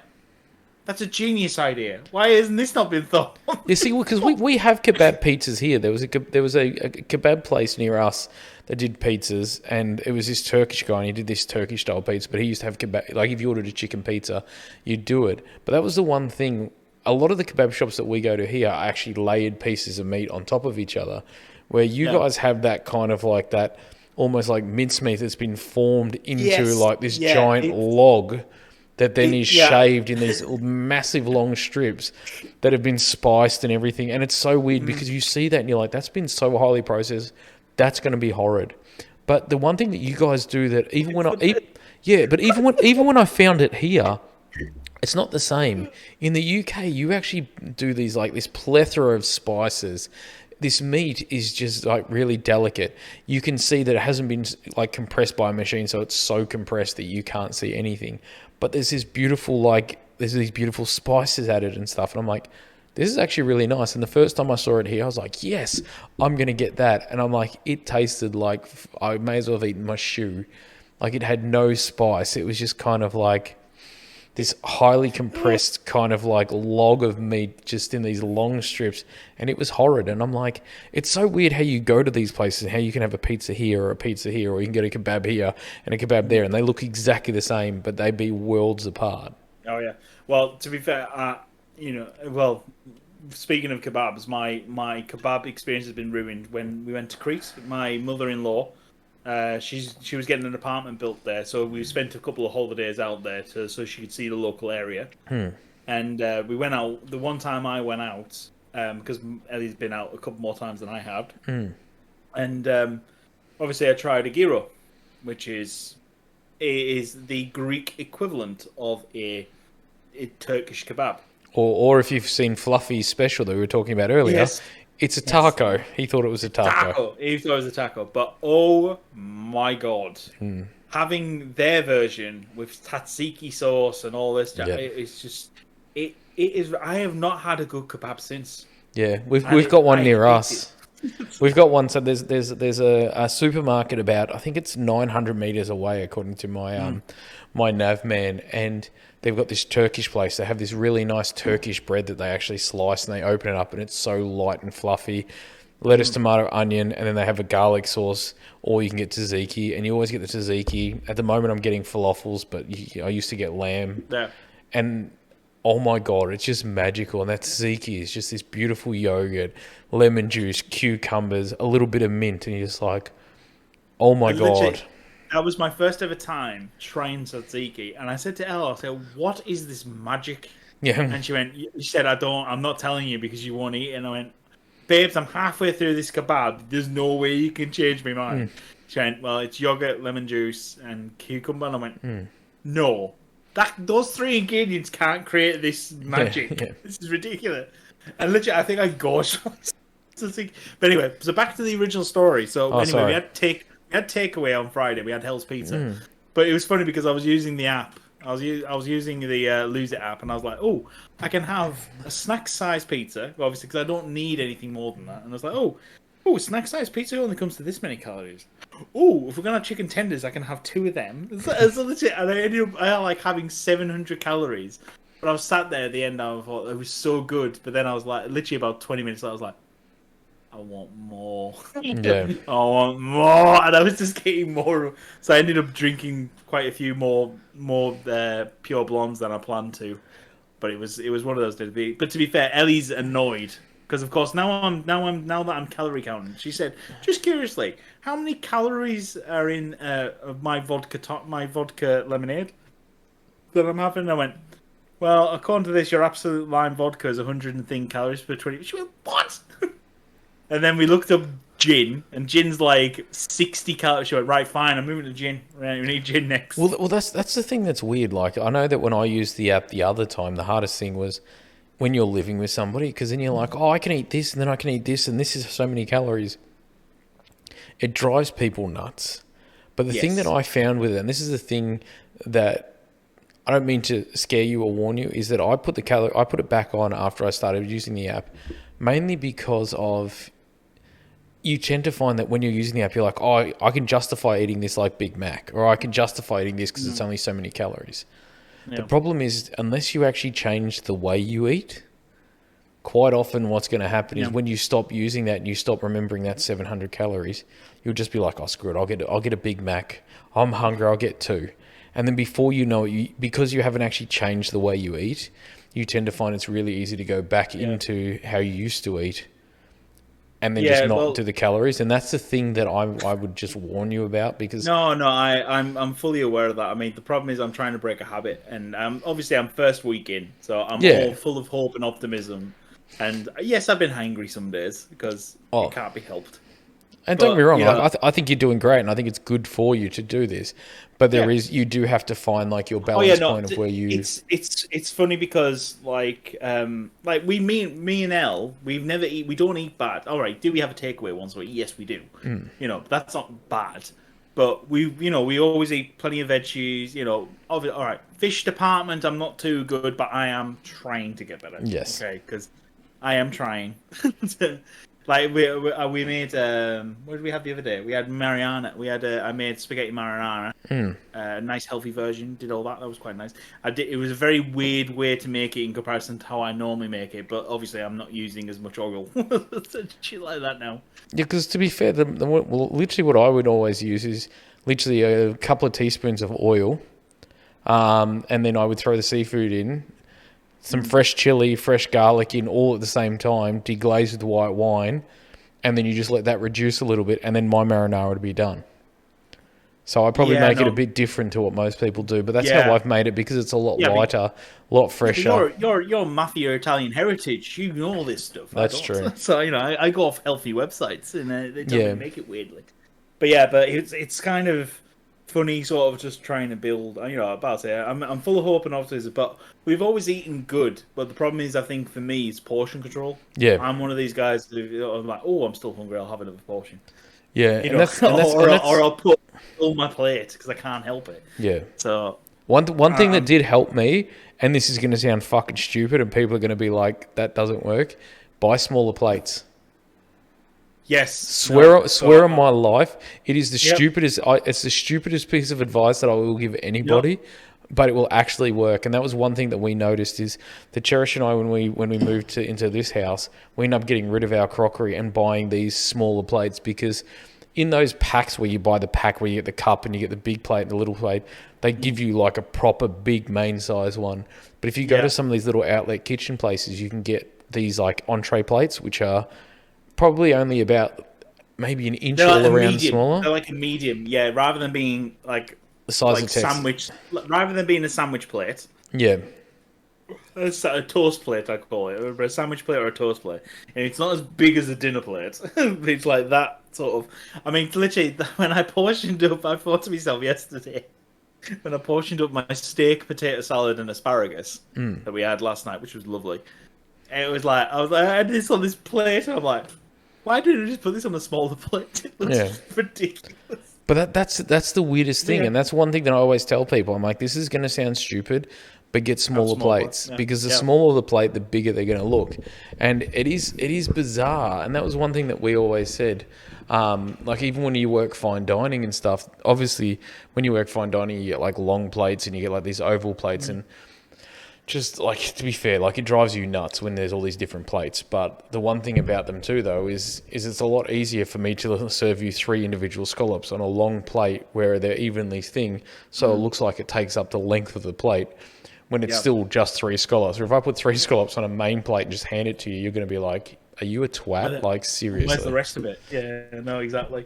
that's a genius idea. Why hasn't this not been thought? You see, because we have kebab pizzas here. There was a kebab place near us that did pizzas, and it was this Turkish guy, and he did this Turkish style pizza. But he used to have kebab. Like if you ordered a chicken pizza, you'd do it. But that was the one thing. A lot of the kebab shops that we go to here are actually layered pieces of meat on top of each other, where you guys have that kind of like that, almost like mincemeat that's been formed into like this giant log. That then is shaved in these massive long strips that have been spiced and everything. And it's so weird because you see that and you're like, that's been so highly processed. That's going to be horrid. But the one thing that you guys do that even when even when I found it here, it's not the same. In the UK, you actually do these like this plethora of spices. This meat is just like really delicate. You can see that it hasn't been like compressed by a machine, so it's so compressed that you can't see anything. But there's these beautiful spices added and stuff, and I'm like, this is actually really nice. And the first time I saw it here, I was like, yes, I'm gonna get that. And I'm like, it tasted like I may as well have eaten my shoe. Like it had no spice. It was just kind of like this highly compressed kind of like log of meat just in these long strips, and it was horrid. And I'm like, it's so weird how you go to these places and how you can have a pizza here or a pizza here, or you can get a kebab here and a kebab there, and they look exactly the same, but they be worlds apart. Oh yeah. Well, to be fair, speaking of kebabs, my kebab experience has been ruined when we went to Crete. My mother-in-law, she was getting an apartment built there, so we spent a couple of holidays out there so she could see the local area. And we went out. The one time I went out, because Ellie's been out a couple more times than I have, and obviously I tried a gyro, which is the Greek equivalent of a Turkish kebab. Or if you've seen Fluffy's special that we were talking about earlier, it's a taco. He thought it was a taco. He thought it was a taco. But oh my god. Having their version with tzatziki sauce and all this, it's just... It is. I have not had a good kebab since. Yeah, we've got one near us. We've got one. So there's a supermarket about, I think it's 900 meters away, according to my my nav man, and they've got this Turkish place. They have this really nice Turkish bread that they actually slice and they open it up, and it's so light and fluffy. Lettuce, tomato, onion, and then they have a garlic sauce, or you can get tzatziki, and you always get the tzatziki. At the moment, I'm getting falafels, but I used to get lamb. Yeah. And oh my god, it's just magical. And that tzatziki is just this beautiful yogurt, lemon juice, cucumbers, a little bit of mint, and you're just like, oh my god. That was my first ever time trying tzatziki, and I said to Ella, I said, "What is this magic?" Yeah. And she said, I'm not telling you because you won't eat it." And I went, "Babes, I'm halfway through this kebab. There's no way you can change my mind." She went, "Well, it's yogurt, lemon juice, and cucumber." And I went, "No. Those three ingredients can't create this magic. Yeah. This is ridiculous." And literally, I think I gushed. But anyway, so back to the original story. So we had takeaway on Friday. We had Hell's Pizza, but it was funny because I was using the app. I was using the Lose It app, and I was like, "Oh, I can have a snack size pizza, obviously, because I don't need anything more than that." And I was like, "Oh, snack size pizza only comes to this many calories. Oh, if we're gonna have chicken tenders, I can have 2 of them." So legit, and I ended up like having 700 calories. But I was sat there at the end. I thought it was so good, but then I was like, literally about 20 minutes, I was like, I want more. Yeah. I want more. And I was just getting more. So I ended up drinking quite a few more pure blondes than I planned to. But it was one of those days. But to be fair, Ellie's annoyed because of course now that I'm calorie counting. She said, just curiously, how many calories are in my vodka lemonade that I'm having? And I went, well, according to this, your absolute lime vodka is 110 calories per 20. She went, what? And then we looked up gin, and gin's like 60 calories. She went, right, fine, I'm moving to gin. Right, we need gin next. Well, that's the thing that's weird. Like, I know that when I used the app the other time, the hardest thing was when you're living with somebody, because then you're like, oh, I can eat this, and then I can eat this, and this is so many calories. It drives people nuts. But the thing that I found with it, and this is the thing that I don't mean to scare you or warn you, is that I put it back on after I started using the app, mainly because of you tend to find that when you're using the app, you're like, oh, I can justify eating this like Big Mac, or I can justify eating this because it's only so many calories. Yeah. The problem is, unless you actually change the way you eat, quite often what's going to happen is when you stop using that and you stop remembering that 700 calories, you'll just be like, oh, screw it, I'll get a Big Mac. I'm hungry, I'll get 2. And then before you know it, because you haven't actually changed the way you eat, you tend to find it's really easy to go back into how you used to eat and then just not do the calories. And that's the thing that I would just warn you about, because... No, I'm fully aware of that. I mean, the problem is I'm trying to break a habit, and obviously I'm first week in, so I'm all full of hope and optimism. And yes, I've been hangry some days because it can't be helped. And don't get me wrong, like, I think you're doing great, and I think it's good for you to do this. But you do have to find like your balance point of where you. It's funny because me and Elle, we don't eat bad. All right, do we have a takeaway once a week? Yes, we do. You know, that's not bad. But we always eat plenty of veggies. You know, all right, fish department, I'm not too good, but I am trying to get better. Yes. Okay, because I am trying. Like we made what did we have the other day? We had Mariana. I made spaghetti marinara. A nice healthy version. Did all that. That was quite nice. It was a very weird way to make it in comparison to how I normally make it. But obviously, I'm not using as much oil. Shit like that now. Yeah, because to be fair, literally what I would always use is literally a couple of teaspoons of oil, and then I would throw the seafood in. Some fresh chili, fresh garlic in all at the same time, deglaze with white wine, and then you just let that reduce a little bit, and then my marinara would be done. So I probably make it a bit different to what most people do, but that's how I've made it, because it's a lot lighter, a lot fresher. You're mafia Italian heritage. You know all this stuff. That's true. So I go off healthy websites, and they tell me make it weirdly. But it's kind of funny, sort of just trying to build. I'm full of hope and optimism, but we've always eaten good. But the problem is, I think for me, it's portion control. Yeah, I'm one of these guys who I'm like, oh, I'm still hungry, I'll have another portion. Yeah, or I'll put on my plate because I can't help it. Yeah. So one thing that did help me, and this is going to sound fucking stupid, and people are going to be like, that doesn't work. Buy smaller plates. Yes. Swear on my life, it is the stupidest. It's the stupidest piece of advice that I will give anybody, but it will actually work. And that was one thing that we noticed is that Cherish and I, when we moved into this house, we ended up getting rid of our crockery and buying these smaller plates, because in those packs where you buy the pack where you get the cup and you get the big plate and the little plate, they give you like a proper big main size one. But if you go to some of these little outlet kitchen places, you can get these like entree plates, which are probably only about maybe an inch all around smaller. They're like a medium, rather than being like the size of sandwich, rather than being a sandwich plate. Yeah. It's a toast plate, I call it. A sandwich plate or a toast plate. And it's not as big as a dinner plate. It's like that sort of... I mean, literally, when I portioned up, I thought to myself yesterday, when I portioned up my steak, potato salad and asparagus that we had last night, which was lovely, it was like, I had this on this plate, and I'm like, why didn't I just put this on a smaller plate? It looks ridiculous. But that's the weirdest thing, and that's one thing that I always tell people. I'm like, this is going to sound stupid, but get smaller plates, because the smaller the plate, the bigger they're going to look. And it is bizarre, and that was one thing that we always said. Like even when you work fine dining and stuff, obviously when you work fine dining, you get like long plates and you get like these oval plates, and just like, to be fair, like it drives you nuts when there's all these different plates. But the one thing about them too, though, is it's a lot easier for me to serve you 3 individual scallops on a long plate where they're evenly thin, so it looks like it takes up the length of the plate, when it's still just 3 scallops. Or if I put 3 scallops on a main plate and just hand it to you, you're going to be like, are you a twat? Like, seriously. Where's the rest of it? Yeah, no, exactly.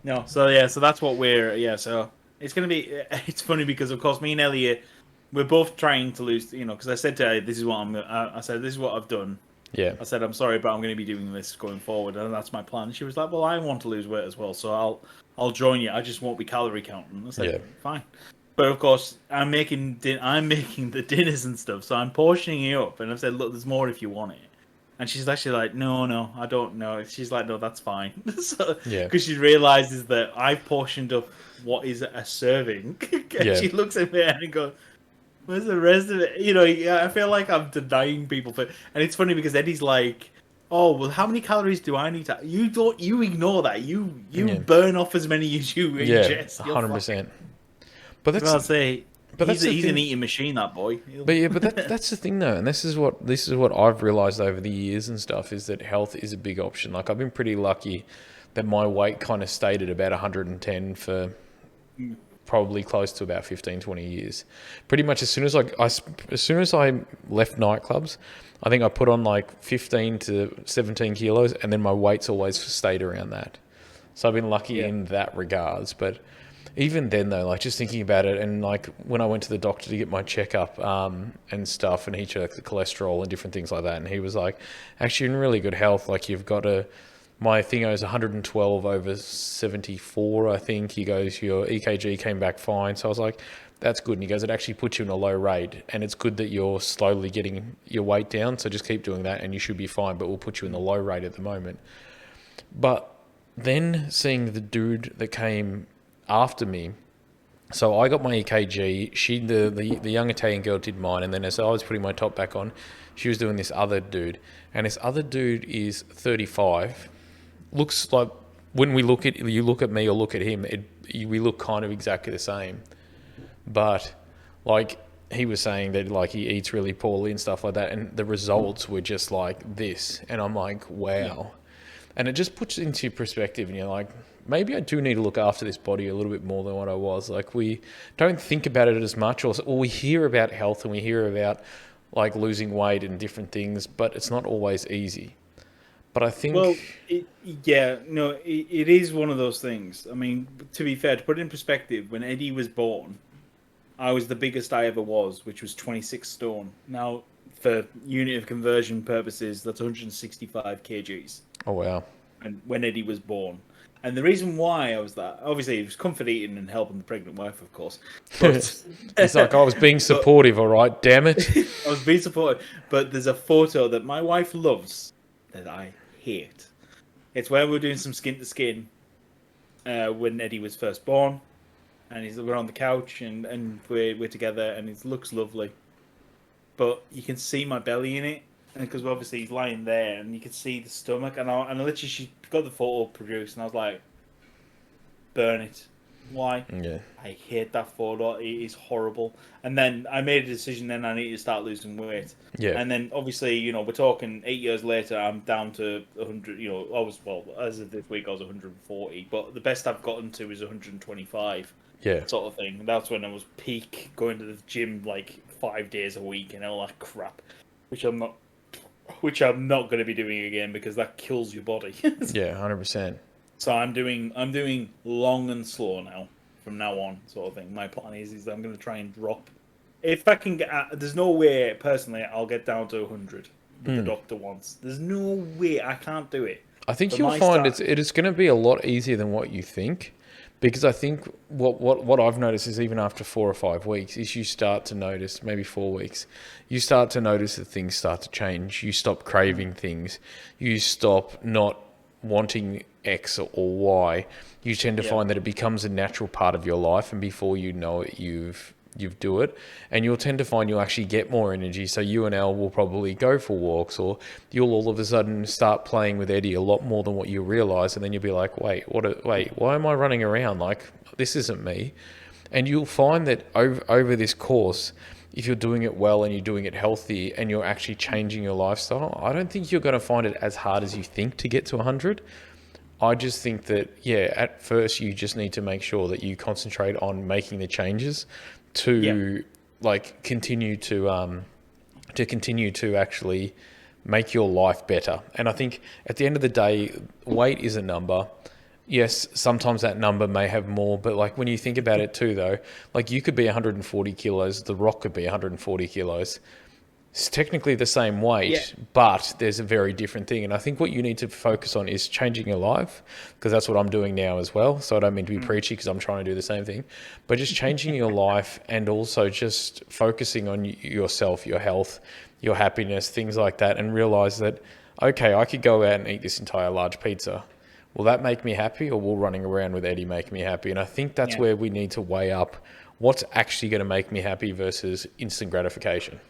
No, so yeah, so that's what we're so it's gonna be. It's funny because of course me and Elliot, we're both trying to lose. Because I said to her, this is what I said, this is what I've done. Yeah. I said, I'm sorry, but I'm going to be doing this going forward, and that's my plan. She was like, well, I want to lose weight as well, so I'll join you. I just won't be calorie counting. I said, fine. But of course, I'm making the dinners and stuff, so I'm portioning it up, and I've said, look, there's more if you want it. And she's actually like, no, I don't know. She's like, no, that's fine. Because she realizes that I've portioned up what is a serving. And she looks at me and goes, where's the rest of it? I feel like I'm denying people. And it's funny because Eddie's like, oh, well, how many calories do I need to... You ignore that. You burn off as many as you ingest. 100%. But that's... I'll say... But he's an eating machine, that boy. But that's the thing, though, and this is what I've realised over the years and stuff, is that health is a big option. Like, I've been pretty lucky that my weight kind of stayed at about 110 for probably close to about 15, 20 years. Pretty much as soon as I left nightclubs, I think I put on like 15 to 17 kilos, and then my weight's always stayed around that. So I've been lucky in that regards, but... Even then, though, like, just thinking about it, and like when I went to the doctor to get my checkup and stuff, and he checked the cholesterol and different things like that, and he was like, actually, you're in really good health. Like, you've got my thing was 112 over 74, I think. He goes, your EKG came back fine. So I was like, that's good. And he goes, it actually puts you in a low rate, and it's good that you're slowly getting your weight down. So just keep doing that, and you should be fine, but we'll put you in the low rate at the moment. But then seeing the dude that came after me, so I got my EKG, the young Italian girl did mine, and then as I was putting my top back on, she was doing this other dude, and this other dude is 35, looks like, when you look at me or look at him, we look kind of exactly the same, but like he was saying that like he eats really poorly and stuff like that, and the results were just like this, and I'm like, wow. And it just puts it into perspective, and you're like, maybe I do need to look after this body a little bit more than what I was. Like, we don't think about it as much, or we hear about health and we hear about like losing weight and different things, but it's not always easy. But I think... Well, it is one of those things. I mean, to be fair, to put it in perspective, when Eddie was born, I was the biggest I ever was, which was 26 stone. Now, for unit of conversion purposes, that's 165 kgs. Oh, wow. And when Eddie was born. And the reason why I was that, obviously, it was comfort eating and helping the pregnant wife, of course. But, it's like I was being supportive, all right, damn it. I was being supportive. But there's a photo that my wife loves that I hate. It's where we're doing some skin to skin when Eddie was first born. And we're on the couch and we're together, and it looks lovely. But you can see my belly in it. Because obviously he's lying there, and you can see the stomach, and I literally, she got the photo produced, and I was like, burn it. Why? Yeah. I hate that photo. It is horrible. And then I made a decision, then I need to start losing weight. Yeah. And then obviously, we're talking 8 years later, I'm down to 100, as of this week I was 140, but the best I've gotten to is 125. Yeah. Sort of thing. That's when I was peak, going to the gym like 5 days a week and all that crap, which I'm not going to be doing again, because that kills your body. Yeah, 100%. So I'm doing long and slow now, from now on, sort of thing. My plan is I'm going to try and drop. If I can get, there's no way personally I'll get down to 100. The doctor wants. There's no way, I can't do it. I think you'll find it is going to be a lot easier than what you think. Because I think what I've noticed is, even after 4 or 5 weeks, is you start to notice, maybe 4 weeks, you start to notice that things start to change. You stop craving things. You stop not wanting X or Y. You tend to find that it becomes a natural part of your life, and before you know it, you've do it, and you'll tend to find you'll actually get more energy. So you and Elle will probably go for walks, or you'll all of a sudden start playing with Eddie a lot more than what you realize, and then you'll be like, wait, why am I running around? Like, this isn't me. And you'll find that over this course, if you're doing it well and you're doing it healthy and you're actually changing your lifestyle, I don't think you're going to find it as hard as you think to get to 100. I just think that, at first you just need to make sure that you concentrate on making the changes to continue to actually make your life better. And I think at the end of the day, weight is a number. Yes, sometimes that number may have more, but like when you think about it too, though, like you could be 140 kilos, The Rock could be 140 kilos. It's technically the same weight, but there's a very different thing. And I think what you need to focus on is changing your life, because that's what I'm doing now as well. So I don't mean to be preachy, because I'm trying to do the same thing, but just changing your life, and also just focusing on yourself, your health, your happiness, things like that, and realize that, okay, I could go out and eat this entire large pizza. Will that make me happy, or will running around with Eddie make me happy? And I think that's where we need to weigh up what's actually going to make me happy versus instant gratification.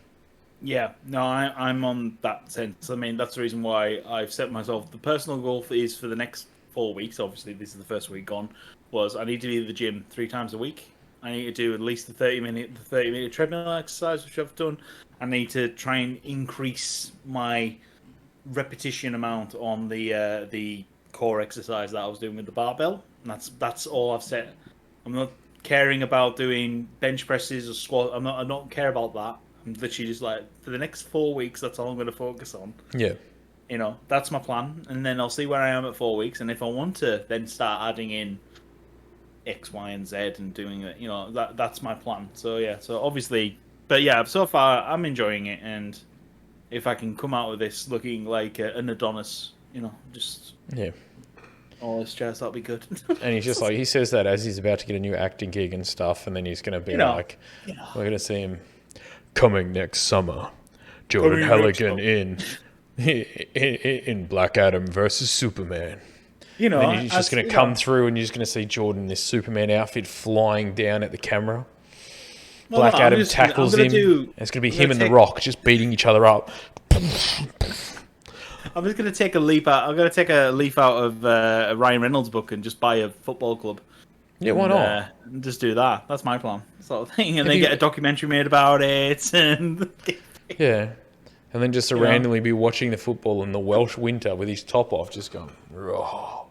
Yeah, no, I'm on that sense. I mean, that's the reason why I've set myself the personal goal is for the next 4 weeks. Obviously, this is the first week gone. Was I need to be at the gym 3 times a week. I need to do at least the 30-minute treadmill exercise, which I've done. I need to try and increase my repetition amount on the core exercise that I was doing with the barbell. And that's all I've set. I'm not caring about doing bench presses or squat. I don't care about that. I'm literally just like, for the next 4 weeks, that's all I'm going to focus on. Yeah. You know, that's my plan. And then I'll see where I am at 4 weeks. And if I want to then start adding in X, Y, and Z and doing it, you know, that's my plan. So, yeah. So, obviously, but yeah, so far, I'm enjoying it. And if I can come out of this looking like an Adonis, you know, just... Yeah. all his chest, that'll be good. And he's just like, he says that as he's about to get a new acting gig and stuff. And then he's going to be like, we're going to see him... Coming next summer, Jordan Halligan in Black Adam versus Superman. You know, and he's just going to come through, and you're just going to see Jordan in this Superman outfit flying down at the camera. Black Adam tackles him. It's going to be him and The Rock just beating each other up. I'm just going to take a leap out. I'm going to take a leaf out of a Ryan Reynolds book and just buy a football club. Yeah, why not? And just do that. That's my plan, sort of thing. And then get a documentary made about it. And yeah. And then just to randomly be watching the football in the Welsh winter with his top off, just going, oh,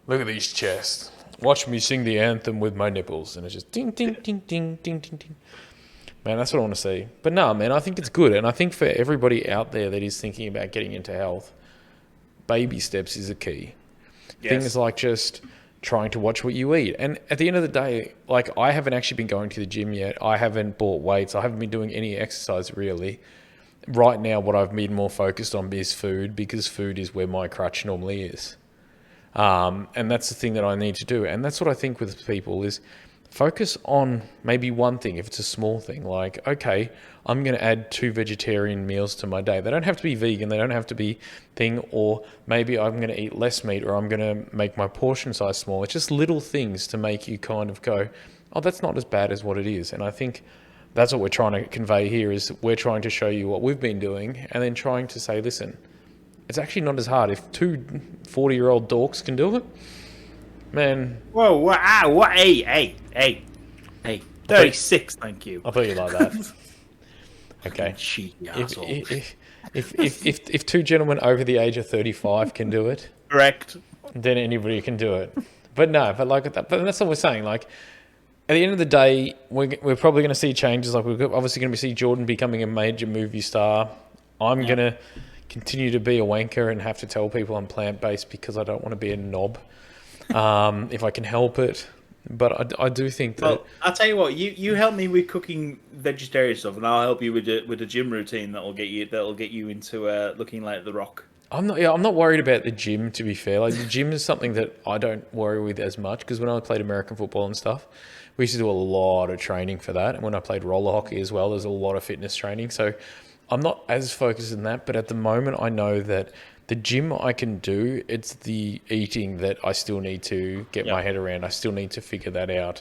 look at these chests. Watch me sing the anthem with my nipples. And it's just ding, ding, ding, ding, ding, ding, ding. Man, that's what I want to see. But no, man, I think it's good. And I think for everybody out there that is thinking about getting into health, baby steps is a key. Yes. Things like just... trying to watch what you eat. And at the end of the day, like, I haven't actually been going to the gym yet. I haven't bought weights. I haven't been doing any exercise really. Right now, what I've been more focused on is food, because food is where my crutch normally is. And that's the thing that I need to do. And that's what I think with people is focus on maybe one thing, if it's a small thing, like, okay, I'm going to add 2 vegetarian meals to my day. They don't have to be vegan. They don't have to be thing, or maybe I'm going to eat less meat, or I'm going to make my portion size small. It's just little things to make you kind of go, oh, that's not as bad as what it is. And I think that's what we're trying to convey here is we're trying to show you what we've been doing, and then trying to say, listen, it's actually not as hard. If 2 40-year-old dorks can do it, man. Whoa, what? Hey. 36, thank you. I thought you like that. Okay. If 2 gentlemen over the age of 35 can do it, correct, then anybody can do it. But no, but that's what we're saying. Like, at the end of the day, we're probably going to see changes. Like, we're obviously going to see Jordan becoming a major movie star. I'm going to continue to be a wanker and have to tell people I'm plant-based because I don't want to be a knob, if I can help it. But I do think that... Well, I'll tell you what, you help me with cooking vegetarian stuff, and I'll help you with a gym routine that'll get you into looking like The Rock. I'm not worried about the gym, to be fair. Like, the gym is something that I don't worry with as much, because when I played American football and stuff, we used to do a lot of training for that. And when I played roller hockey as well, there's a lot of fitness training. So I'm not as focused on that, but at the moment I know that the gym I can do, it's the eating that I still need to get my head around. I still need to figure that out.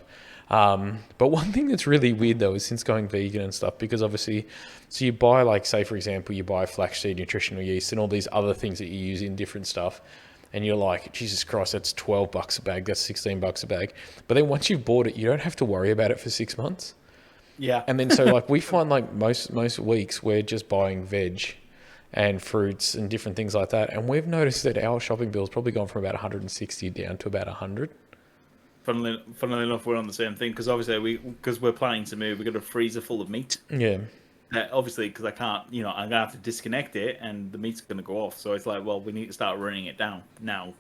But one thing that's really weird though is since going vegan and stuff, because obviously, so you buy, like, say for example, you buy flaxseed nutritional yeast and all these other things that you use in different stuff, and you're like, Jesus Christ, that's $12 a bag, that's $16 a bag. But then once you've bought it, you don't have to worry about it for 6 months. Yeah. And then so like we find like most weeks we're just buying veg and fruits and different things like that. And we've noticed that our shopping bill's probably gone from about 160 down to about 100. Funnily enough, we're on the same thing, because obviously because we're planning to move, we've got a freezer full of meat. Yeah. obviously, because I can't, I'm gonna have to disconnect it, and the meat's gonna go off. So it's like, well, we need to start running it down now.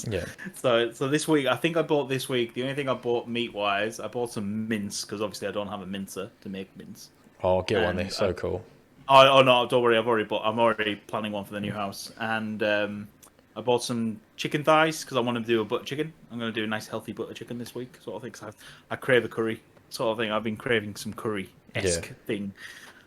Yeah. So this week, I think I bought this week. The only thing I bought meat wise, I bought some mince because obviously I don't have a mincer to make mince. Oh, get one. They're so cool. Oh no, don't worry. I'm already planning one for the new house, and I bought some chicken thighs because I want to do a butter chicken. I'm going to do a nice healthy butter chicken this week, sort of thing. Cause I crave a curry, sort of thing. I've been craving some curry-esque thing.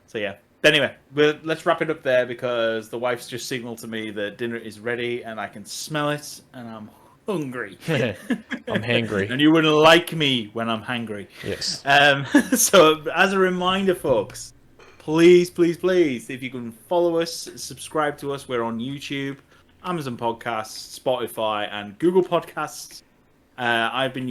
So yeah. But anyway, let's wrap it up there because the wife's just signaled to me that dinner is ready and I can smell it and I'm hungry. I'm hangry. And you wouldn't like me when I'm hangry. Yes. So as a reminder, folks, please, if you can follow us, subscribe to us. We're on YouTube, Amazon Podcasts, Spotify, and Google Podcasts. I've been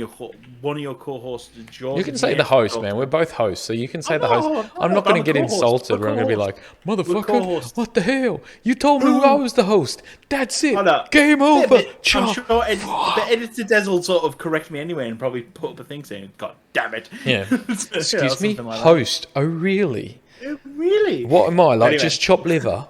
one of your co-hosts, Jordan. You can say the host, man. We're both hosts, so you can say the host. I'm not going to get insulted where I'm going to be like, motherfucker, what the hell? You told me I was the host. That's it. Game over. I'm sure the editor Dez will sort of correct me anyway and probably put up a thing saying, God damn it. Yeah. Excuse me? Like host? Oh, really? Really? What am I, like just chopped liver?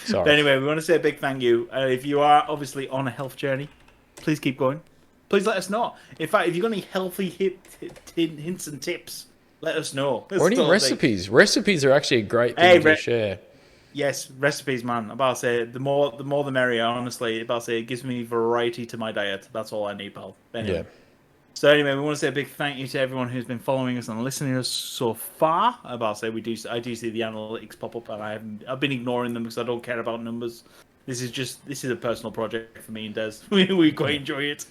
Sorry. But anyway, we want to say a big thank you. If you are obviously on a health journey, please keep going. Please let us know. In fact, if you've got any healthy hints and tips, let us know. Or any recipes. Recipes are actually a great thing to share. Yes, recipes, man. I'm about to say, the more the merrier, honestly. About to say, it gives me variety to my diet. That's all I need, pal. Anyway. Yeah. So anyway, we want to say a big thank you to everyone who's been following us and listening to us so far. About to say, I do see the analytics pop up, and I've been ignoring them because I don't care about numbers. This is a personal project for me and Des. We quite enjoy it.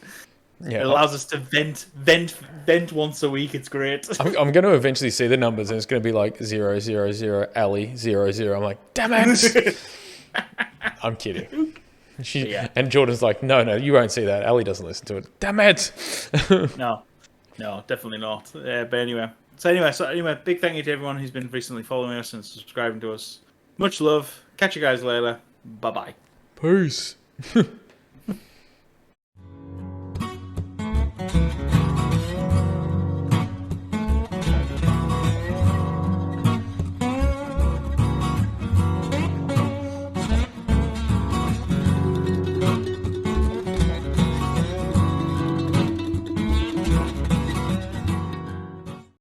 Yeah, it allows us to vent once a week. It's great. I'm going to eventually see the numbers, and it's going to be like 000 Ali 00. I'm like, damn it! I'm kidding. And Jordan's like, no, you won't see that. Ali doesn't listen to it. Damn it! No, definitely not. But anyway, big thank you to everyone who's been recently following us and subscribing to us. Much love. Catch you guys later. Bye bye. Peace.